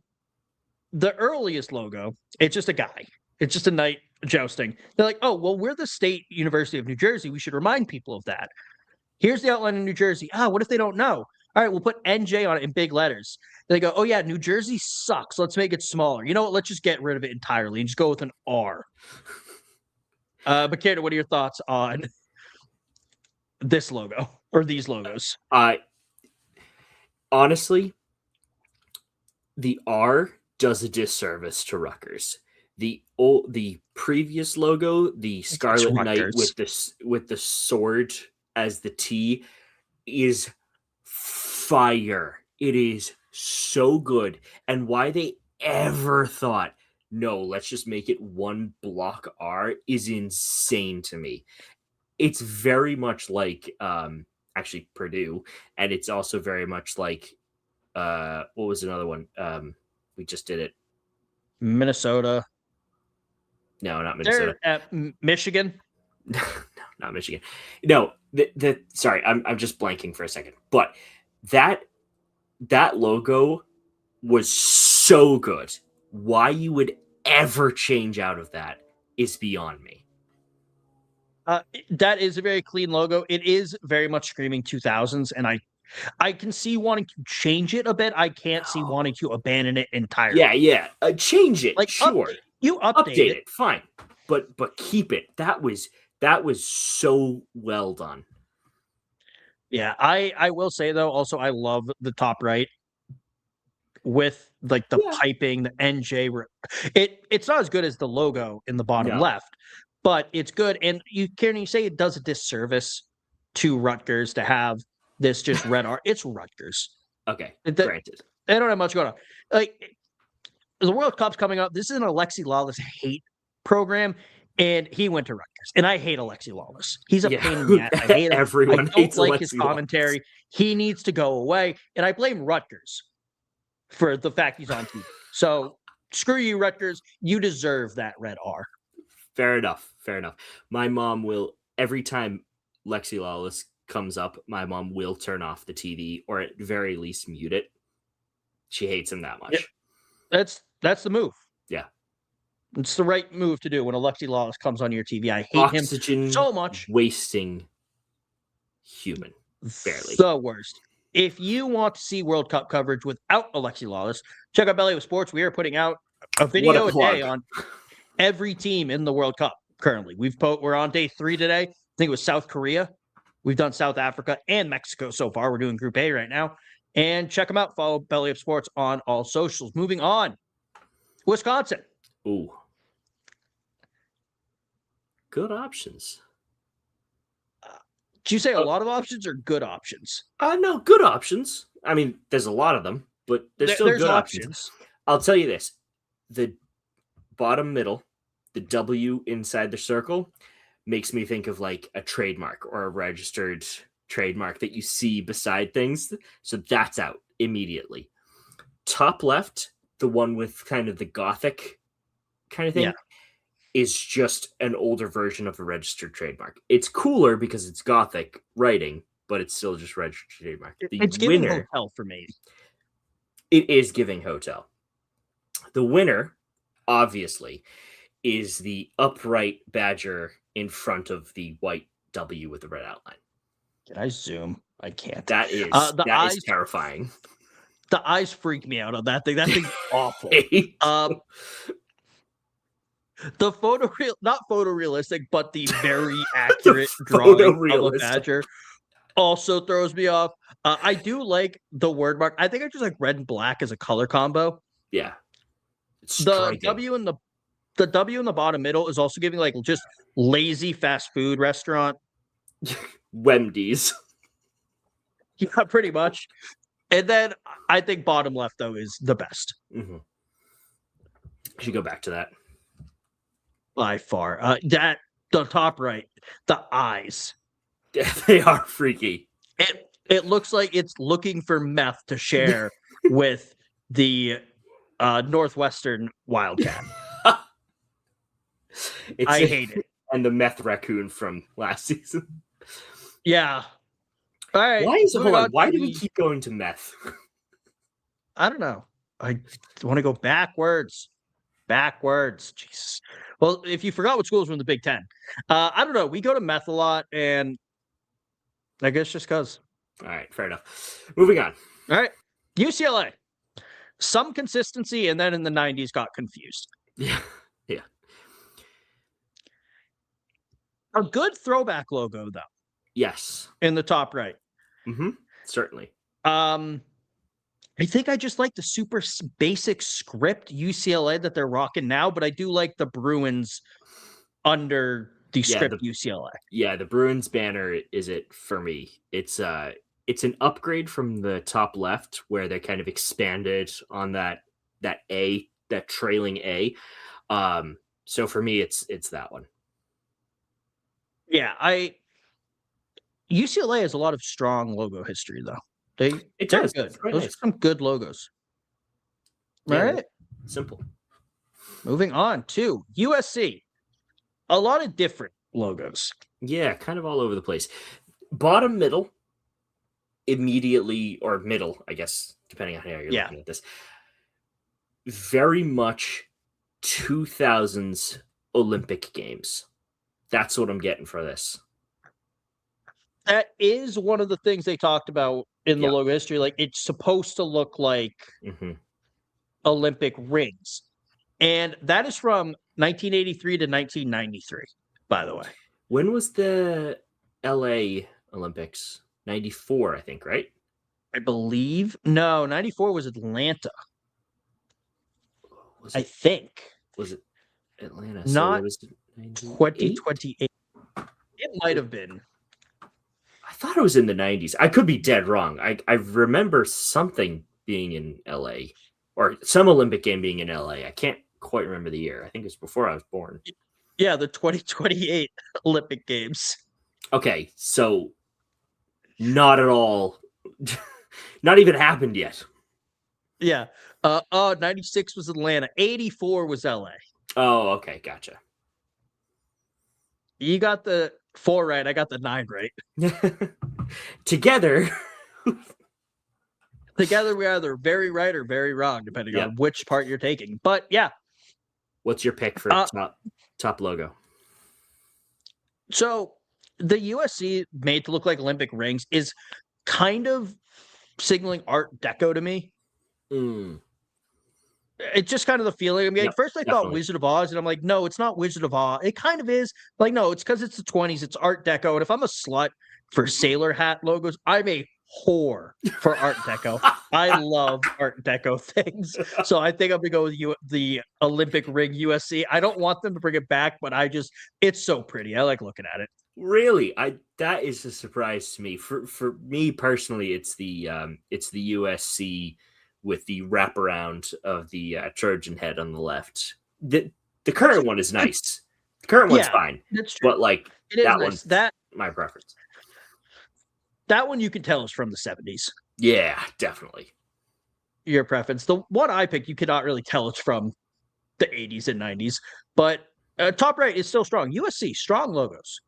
the earliest logo, it's just a guy. It's just a knight jousting. They're like, oh, well, we're the State University of New Jersey. We should remind people of that. Here's the outline of New Jersey. What if they don't know? All right, we'll put NJ on it in big letters. They go, oh, yeah, New Jersey sucks. Let's make it smaller. You know what? Let's just get rid of it entirely and just go with an R. But, Kato, what are your thoughts on this logo or these logos? Honestly, the R does a disservice to Rutgers. The previous logo, the Scarlet Knight with the sword as the T, is fire. It is so good. And why they ever thought, no, let's just make it one block R is insane to me. It's very much like actually Purdue, and it's also very much like what was another one? We just did it. Minnesota. No, not Minnesota. Michigan. No, not Michigan. No, sorry, I'm just blanking for a second. But that logo was so good. Why you would ever change out of that is beyond me. That is a very clean logo. It is very much screaming 2000s, and I can see wanting to change it a bit. I can't see wanting to abandon it entirely. Yeah. Change it, like sure. You update it, fine, but keep it. That was so well done. Yeah, I will say though, also I love the top right with like the piping, the NJ. It's not as good as the logo in the bottom left, but it's good. And you say it does a disservice to Rutgers to have this just red art. It's Rutgers. Okay, granted. They don't have much going on. Like the World Cup's coming up. This is an Alexi Lawless hate program, and he went to Rutgers. And I hate Alexi Lawless. He's a pain in the ass. I hate him. Everyone I don't hates like his Alexi Lawless. commentary. He needs to go away. And I blame Rutgers for the fact he's on TV. So screw you, Rutgers. You deserve that red R. Fair enough. My mom will, every time Lexi Lawless comes up, my mom will turn off the TV or at very least mute it. She hates him that much. Yeah. That's the move. Yeah. It's the right move to do when Alexi Lawless comes on your TV. I hate him so much. Wasting human. Barely. The worst. If you want to see World Cup coverage without Alexi Lawless, check out Belly of Sports. We are putting out a video a day on every team in the World Cup currently. We're on day 3 today. I think it was South Korea. We've done South Africa and Mexico so far. We're doing Group A right now. And check them out. Follow Belly of Sports on all socials. Moving on. Wisconsin. Ooh. Good options. Did you say a lot of options or good options? No, good options. I mean, there's a lot of them, but there's still good options. I'll tell you this. The bottom middle, the W inside the circle, makes me think of like a trademark or a registered trademark that you see beside things. So that's out immediately. Top left, the one with kind of the Gothic kind of thing, is just an older version of a registered trademark. It's cooler because it's Gothic writing, but it's still just registered trademark. It's giving hotel for me. It is giving hotel. The winner, obviously, is the upright badger in front of the white W with the red outline. Can I zoom? I can't. That is is terrifying. The eyes freak me out on that thing. That thing's awful. The not photorealistic, but the very accurate drawing of a badger also throws me off. I do like the word mark. I think I just like red and black as a color combo. Yeah. The W in the bottom middle is also giving like just lazy fast food restaurant. Wendy's. Yeah, pretty much. And then I think bottom left though is the best. Mm-hmm. Should go back to that. By far. The top right, the eyes. Yeah, they are freaky. It looks like it's looking for meth to share with the Northwestern Wildcat. I hate it. And the meth raccoon from last season. Yeah. All right. Why do we keep going to meth? I don't know. I want to go backwards. Jesus. Well, if you forgot what schools were in the Big Ten, I don't know. We go to meth a lot, and I guess just because. All right, fair enough. Moving on. All right. UCLA. Some consistency, and then in the 90s got confused. Yeah. A good throwback logo, though. Yes. In the top right. Mm-hmm. Certainly. I think I just like the super basic script UCLA that they're rocking now, but I do like the Bruins under the script UCLA. Yeah, the Bruins banner is it for me. It's an upgrade from the top left where they kind of expanded on that trailing A. So for me, it's that one. Yeah, UCLA has a lot of strong logo history, though. They're good. Those are some good logos. All right. Simple. Moving on to USC. A lot of different logos. Yeah, kind of all over the place. Bottom middle, immediately, or middle, I guess, depending on how you're looking at this. Very much 2000s Olympic Games. That's what I'm getting for this. That is one of the things they talked about in the logo history. Like, it's supposed to look like Olympic rings. And that is from 1983 to 1993, by the way. When was the LA Olympics? 94, I think, right? I believe. No, 94 was Atlanta. I think. Was it Atlanta? Not 2028. It might have been. I thought it was in the 90s. I could be dead wrong. I remember something being in LA. or some Olympic game being in LA. I can't quite remember the year. I think it's before I was born. Yeah, the 2028 Olympic Games. Okay, so not at all, not even happened yet. Yeah. 96 was Atlanta. 84 was LA. Oh, okay, gotcha. You got the 4 right. I got the 9 right. Together we're either very right or very wrong, depending on which part you're taking. But yeah. What's your pick for top logo? So the USC made to look like Olympic rings is kind of signaling Art Deco to me. It's just kind of the feeling. I mean, first I thought Wizard of Oz, and I'm like, no, it's not Wizard of Oz. It kind of is. Like, no, it's because it's the 20s. It's Art Deco. And if I'm a slut for sailor hat logos, I'm a whore for Art Deco. I love Art Deco things. So I think I'm going to go with the Olympic ring USC. I don't want them to bring it back, but it's so pretty. I like looking at it. Really? That is a surprise to me. For me personally, it's the USC with the wraparound of the Trojan head on the left. The current one is nice. The current one's fine. That's true. But like that one's my preference. That one you can tell is from the 70s. Yeah, definitely. Your preference. The one I picked, you cannot really tell it's from the 80s and 90s. But top right is still strong. USC, strong logos.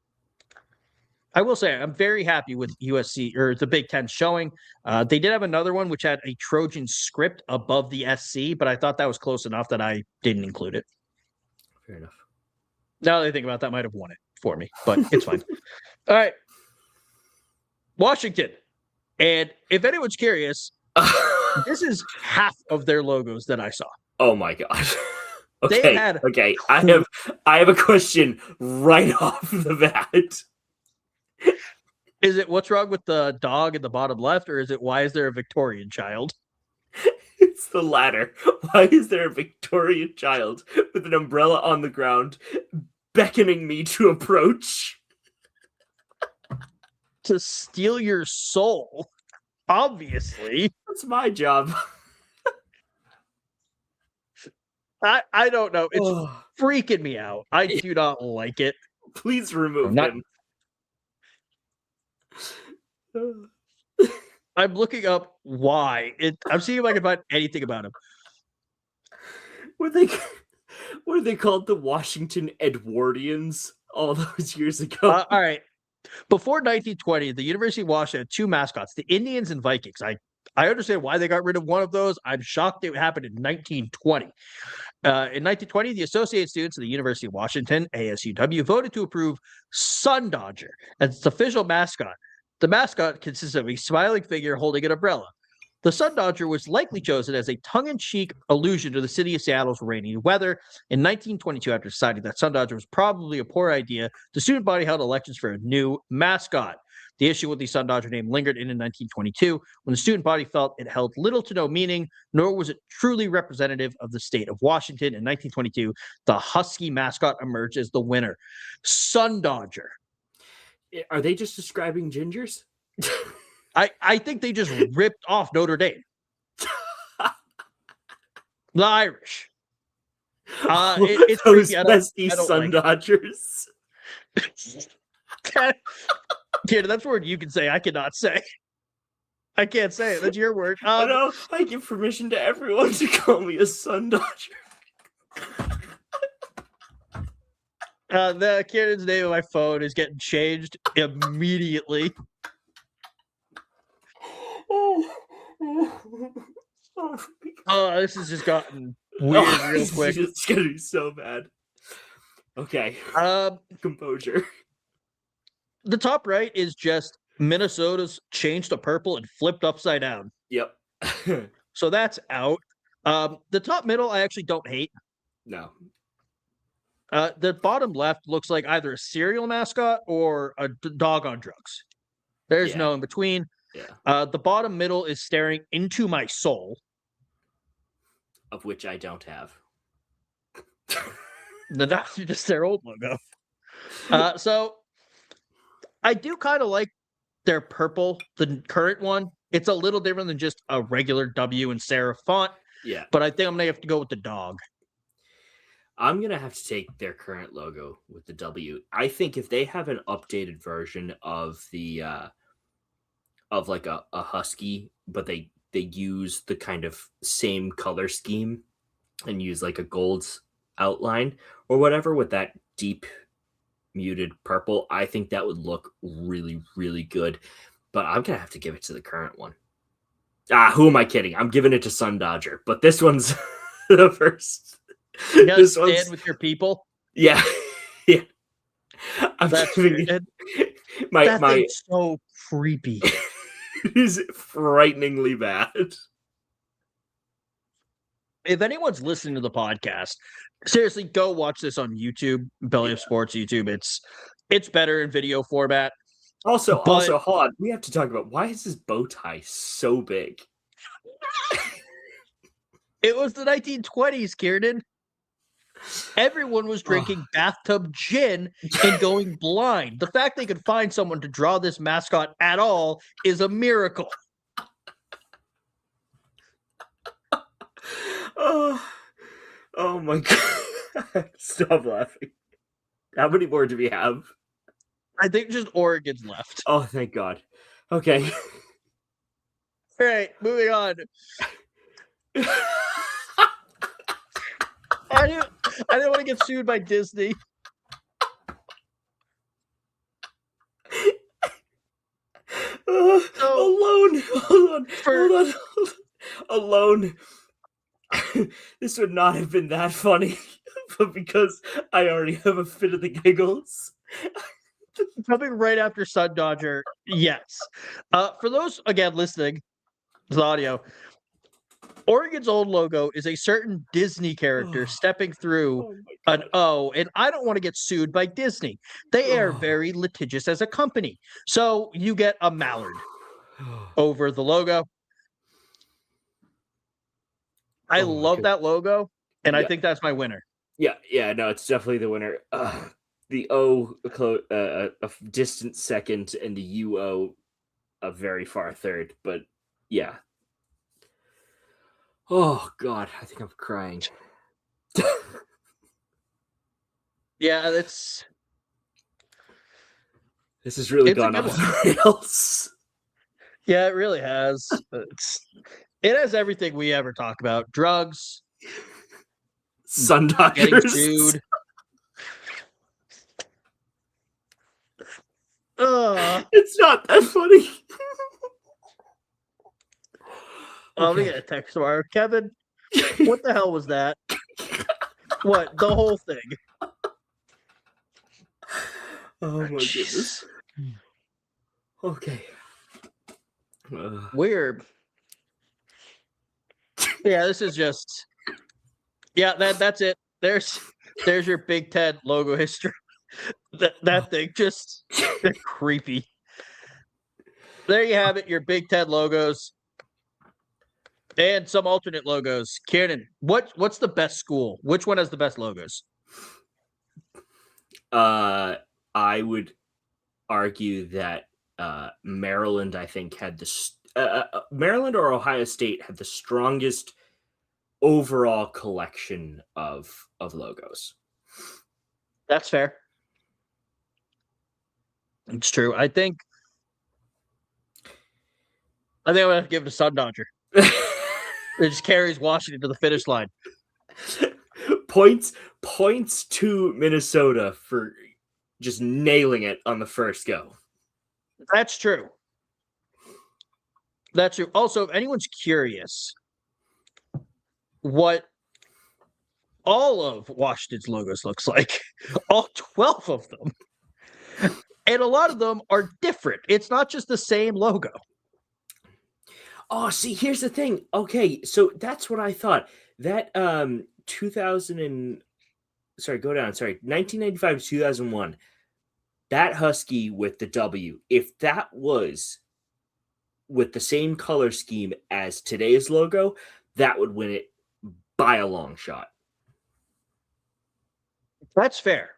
I will say I'm very happy with USC or the Big Ten showing. They did have another one which had a Trojan script above the SC, but I thought that was close enough that I didn't include it. Fair enough. Now that I think about that, might have won it for me, but it's fine. All right. Washington. And if anyone's curious, this is half of their logos that I saw. Oh my God. Okay. I have a question right off the bat. Is it what's wrong with the dog in the bottom left, or is it why is there a Victorian child? It's the latter. Why is there a Victorian child with an umbrella on the ground beckoning me to approach? To steal your soul, obviously. That's my job. I don't know. It's freaking me out. I do not like it. Please remove him. I'm looking up why. I'm seeing if I can find anything about him. Were they called the Washington Edwardians all those years ago? All right. Before 1920, the University of Washington had 2 mascots, the Indians and Vikings. I understand why they got rid of one of those. I'm shocked it happened in 1920. In 1920, the Associated Students of the University of Washington, ASUW, voted to approve Sun Dodger as its official mascot. The mascot consists of a smiling figure holding an umbrella. The Sun Dodger was likely chosen as a tongue-in-cheek allusion to the city of Seattle's rainy weather. In 1922, after deciding that Sun Dodger was probably a poor idea, the student body held elections for a new mascot. The issue with the Sun Dodger name lingered in 1922, when the student body felt it held little to no meaning, nor was it truly representative of the state of Washington. In 1922, the Husky mascot emerged as the winner. Sun Dodger. Are they just describing gingers? I think they just ripped off Notre Dame. The Irish. It's those bestie Sun Dodgers. Kid, that's a word you can say. I cannot say. I can't say it. That's your word. No, I give permission to everyone to call me a Sun Dodger. The Kieran's name on my phone is getting changed immediately. This has just gotten weird real quick. It's gonna be so bad. Okay. Composure. The top right is just Minnesota's changed to purple and flipped upside down. Yep. So that's out. The top middle, I actually don't hate. No. The bottom left looks like either a cereal mascot or a dog on drugs. There's no in between. Yeah. The bottom middle is staring into my soul. Of which I don't have. That's just their old logo. So I do kind of like their purple, the current one. It's a little different than just a regular W and serif font. Yeah. But I think I'm gonna have to go with the dog. I'm going to have to take their current logo with the W. I think if they have an updated version of the of like a husky, but they use the kind of same color scheme and use like a gold outline or whatever with that deep muted purple, I think that would look really, really good. But I'm going to have to give it to the current one. Who am I kidding? I'm giving it to Sun Dodger, but this one's the first. You gotta stand with your people. Yeah. Yeah. I'm That's giving that my thing's so creepy. it is frighteningly bad. If anyone's listening to the podcast, seriously, go watch this on YouTube, Belly of Sports YouTube. It's better in video format. Also, hold on. We have to talk about why is this bow tie so big? It was the 1920s, Ciarnan. Everyone was drinking bathtub gin and going blind. The fact they could find someone to draw this mascot at all is a miracle. Oh my god. Stop laughing. How many more do we have? I think just Oregon's left. Oh, thank God. Okay. All right, moving on. I didn't want to get sued by Disney. Alone. Hold on. Alone. This would not have been that funny, but because I already have a fit of the giggles. Coming right after Sun Dodger, yes. For those, again, listening to the audio, Oregon's old logo is a certain Disney character stepping through an O, and I don't want to get sued by Disney. They are very litigious as a company. So you get a mallard over the logo. I love that logo, and I think that's my winner. Yeah, no, it's definitely the winner. The O a distant second, and the UO a very far third. But yeah. Oh God, I think I'm crying. Yeah, this has really gone off the rails. Yeah, it really has. It has everything we ever talk about: drugs, Sun Dodgers, getting sued. It's not that funny. I'm gonna get a text tomorrow. Kevin, what the hell was that? What? The whole thing. Oh my goodness. Okay. Weird. Yeah, this is just. Yeah, that's it. There's your Big Ten logo history. That thing just creepy. There you have it. Your Big Ten logos. And some alternate logos. Ciarnan, what's the best school? Which one has the best logos? I would argue that Maryland, I think, had Maryland or Ohio State had the strongest overall collection of logos. That's fair. It's true. I think I'm gonna have to give it to Sun Dodger. It just carries Washington to the finish line. Points to Minnesota for just nailing it on the first go. That's true. That's true. Also, if anyone's curious what all of Washington's logos looks like, all 12 of them, and a lot of them are different. It's not just the same logo. Oh, see, here's the thing. Okay, so that's what I thought. That 1995 to 2001, that Husky with the W, if that was with the same color scheme as today's logo, that would win it by a long shot. That's fair.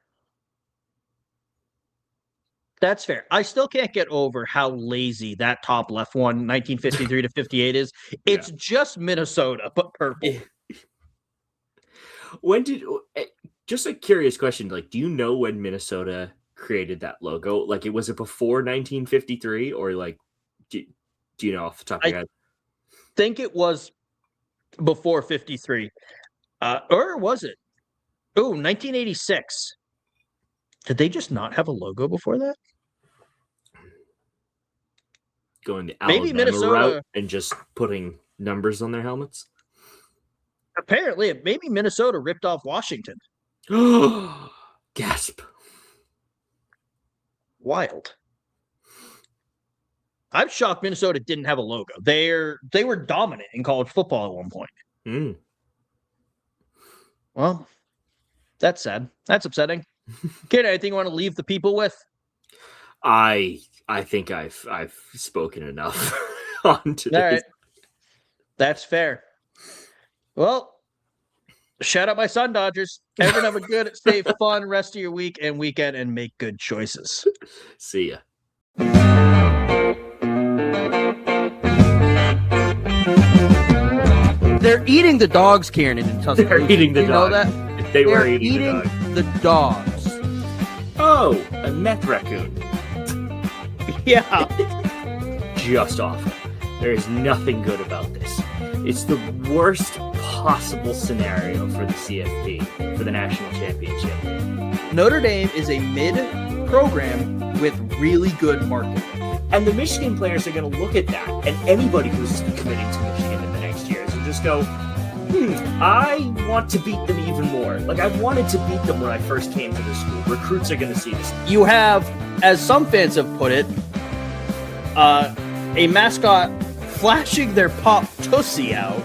That's fair. I still can't get over how lazy that top left one, 1953 to 58 is. It's just Minnesota, but purple. When did, just a curious question, like, do you know when Minnesota created that logo? Like, was it before 1953, or like, do you know off the top of your head? I think it was before 53. Or was it? Oh, 1986. Did they just not have a logo before that? Going the Maybe Alabama Minnesota route and just putting numbers on their helmets? Apparently, maybe Minnesota ripped off Washington. Gasp. Wild. I'm shocked Minnesota didn't have a logo. They were dominant in college football at one point. Well, that's sad. That's upsetting. Kid, anything you want to leave the people with? I think I've spoken enough on today. All right. That's fair. Well, shout out my Sun Dodgers. Everyone have a good, stay fun rest of your week and weekend and make good choices. See ya. They're eating the dogs, Ciarnan, in Tuscaloosa. They're eating the you dogs. know that? They were They're eating the dogs. Oh, a meth raccoon. Yeah. Just awful. There is nothing good about this. It's the worst possible scenario for the CFP, for the national championship. Notre Dame is a mid-program with really good marketing. And the Michigan players are going to look at that, and anybody who's committing to Michigan in the next years will just go, I want to beat them even more. Like, I wanted to beat them when I first came to the school. Recruits are going to see this. You have, as some fans have put it, a mascot flashing their pop tussie out.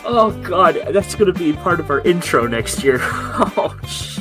Oh, God, that's going to be part of our intro next year. Oh, shit.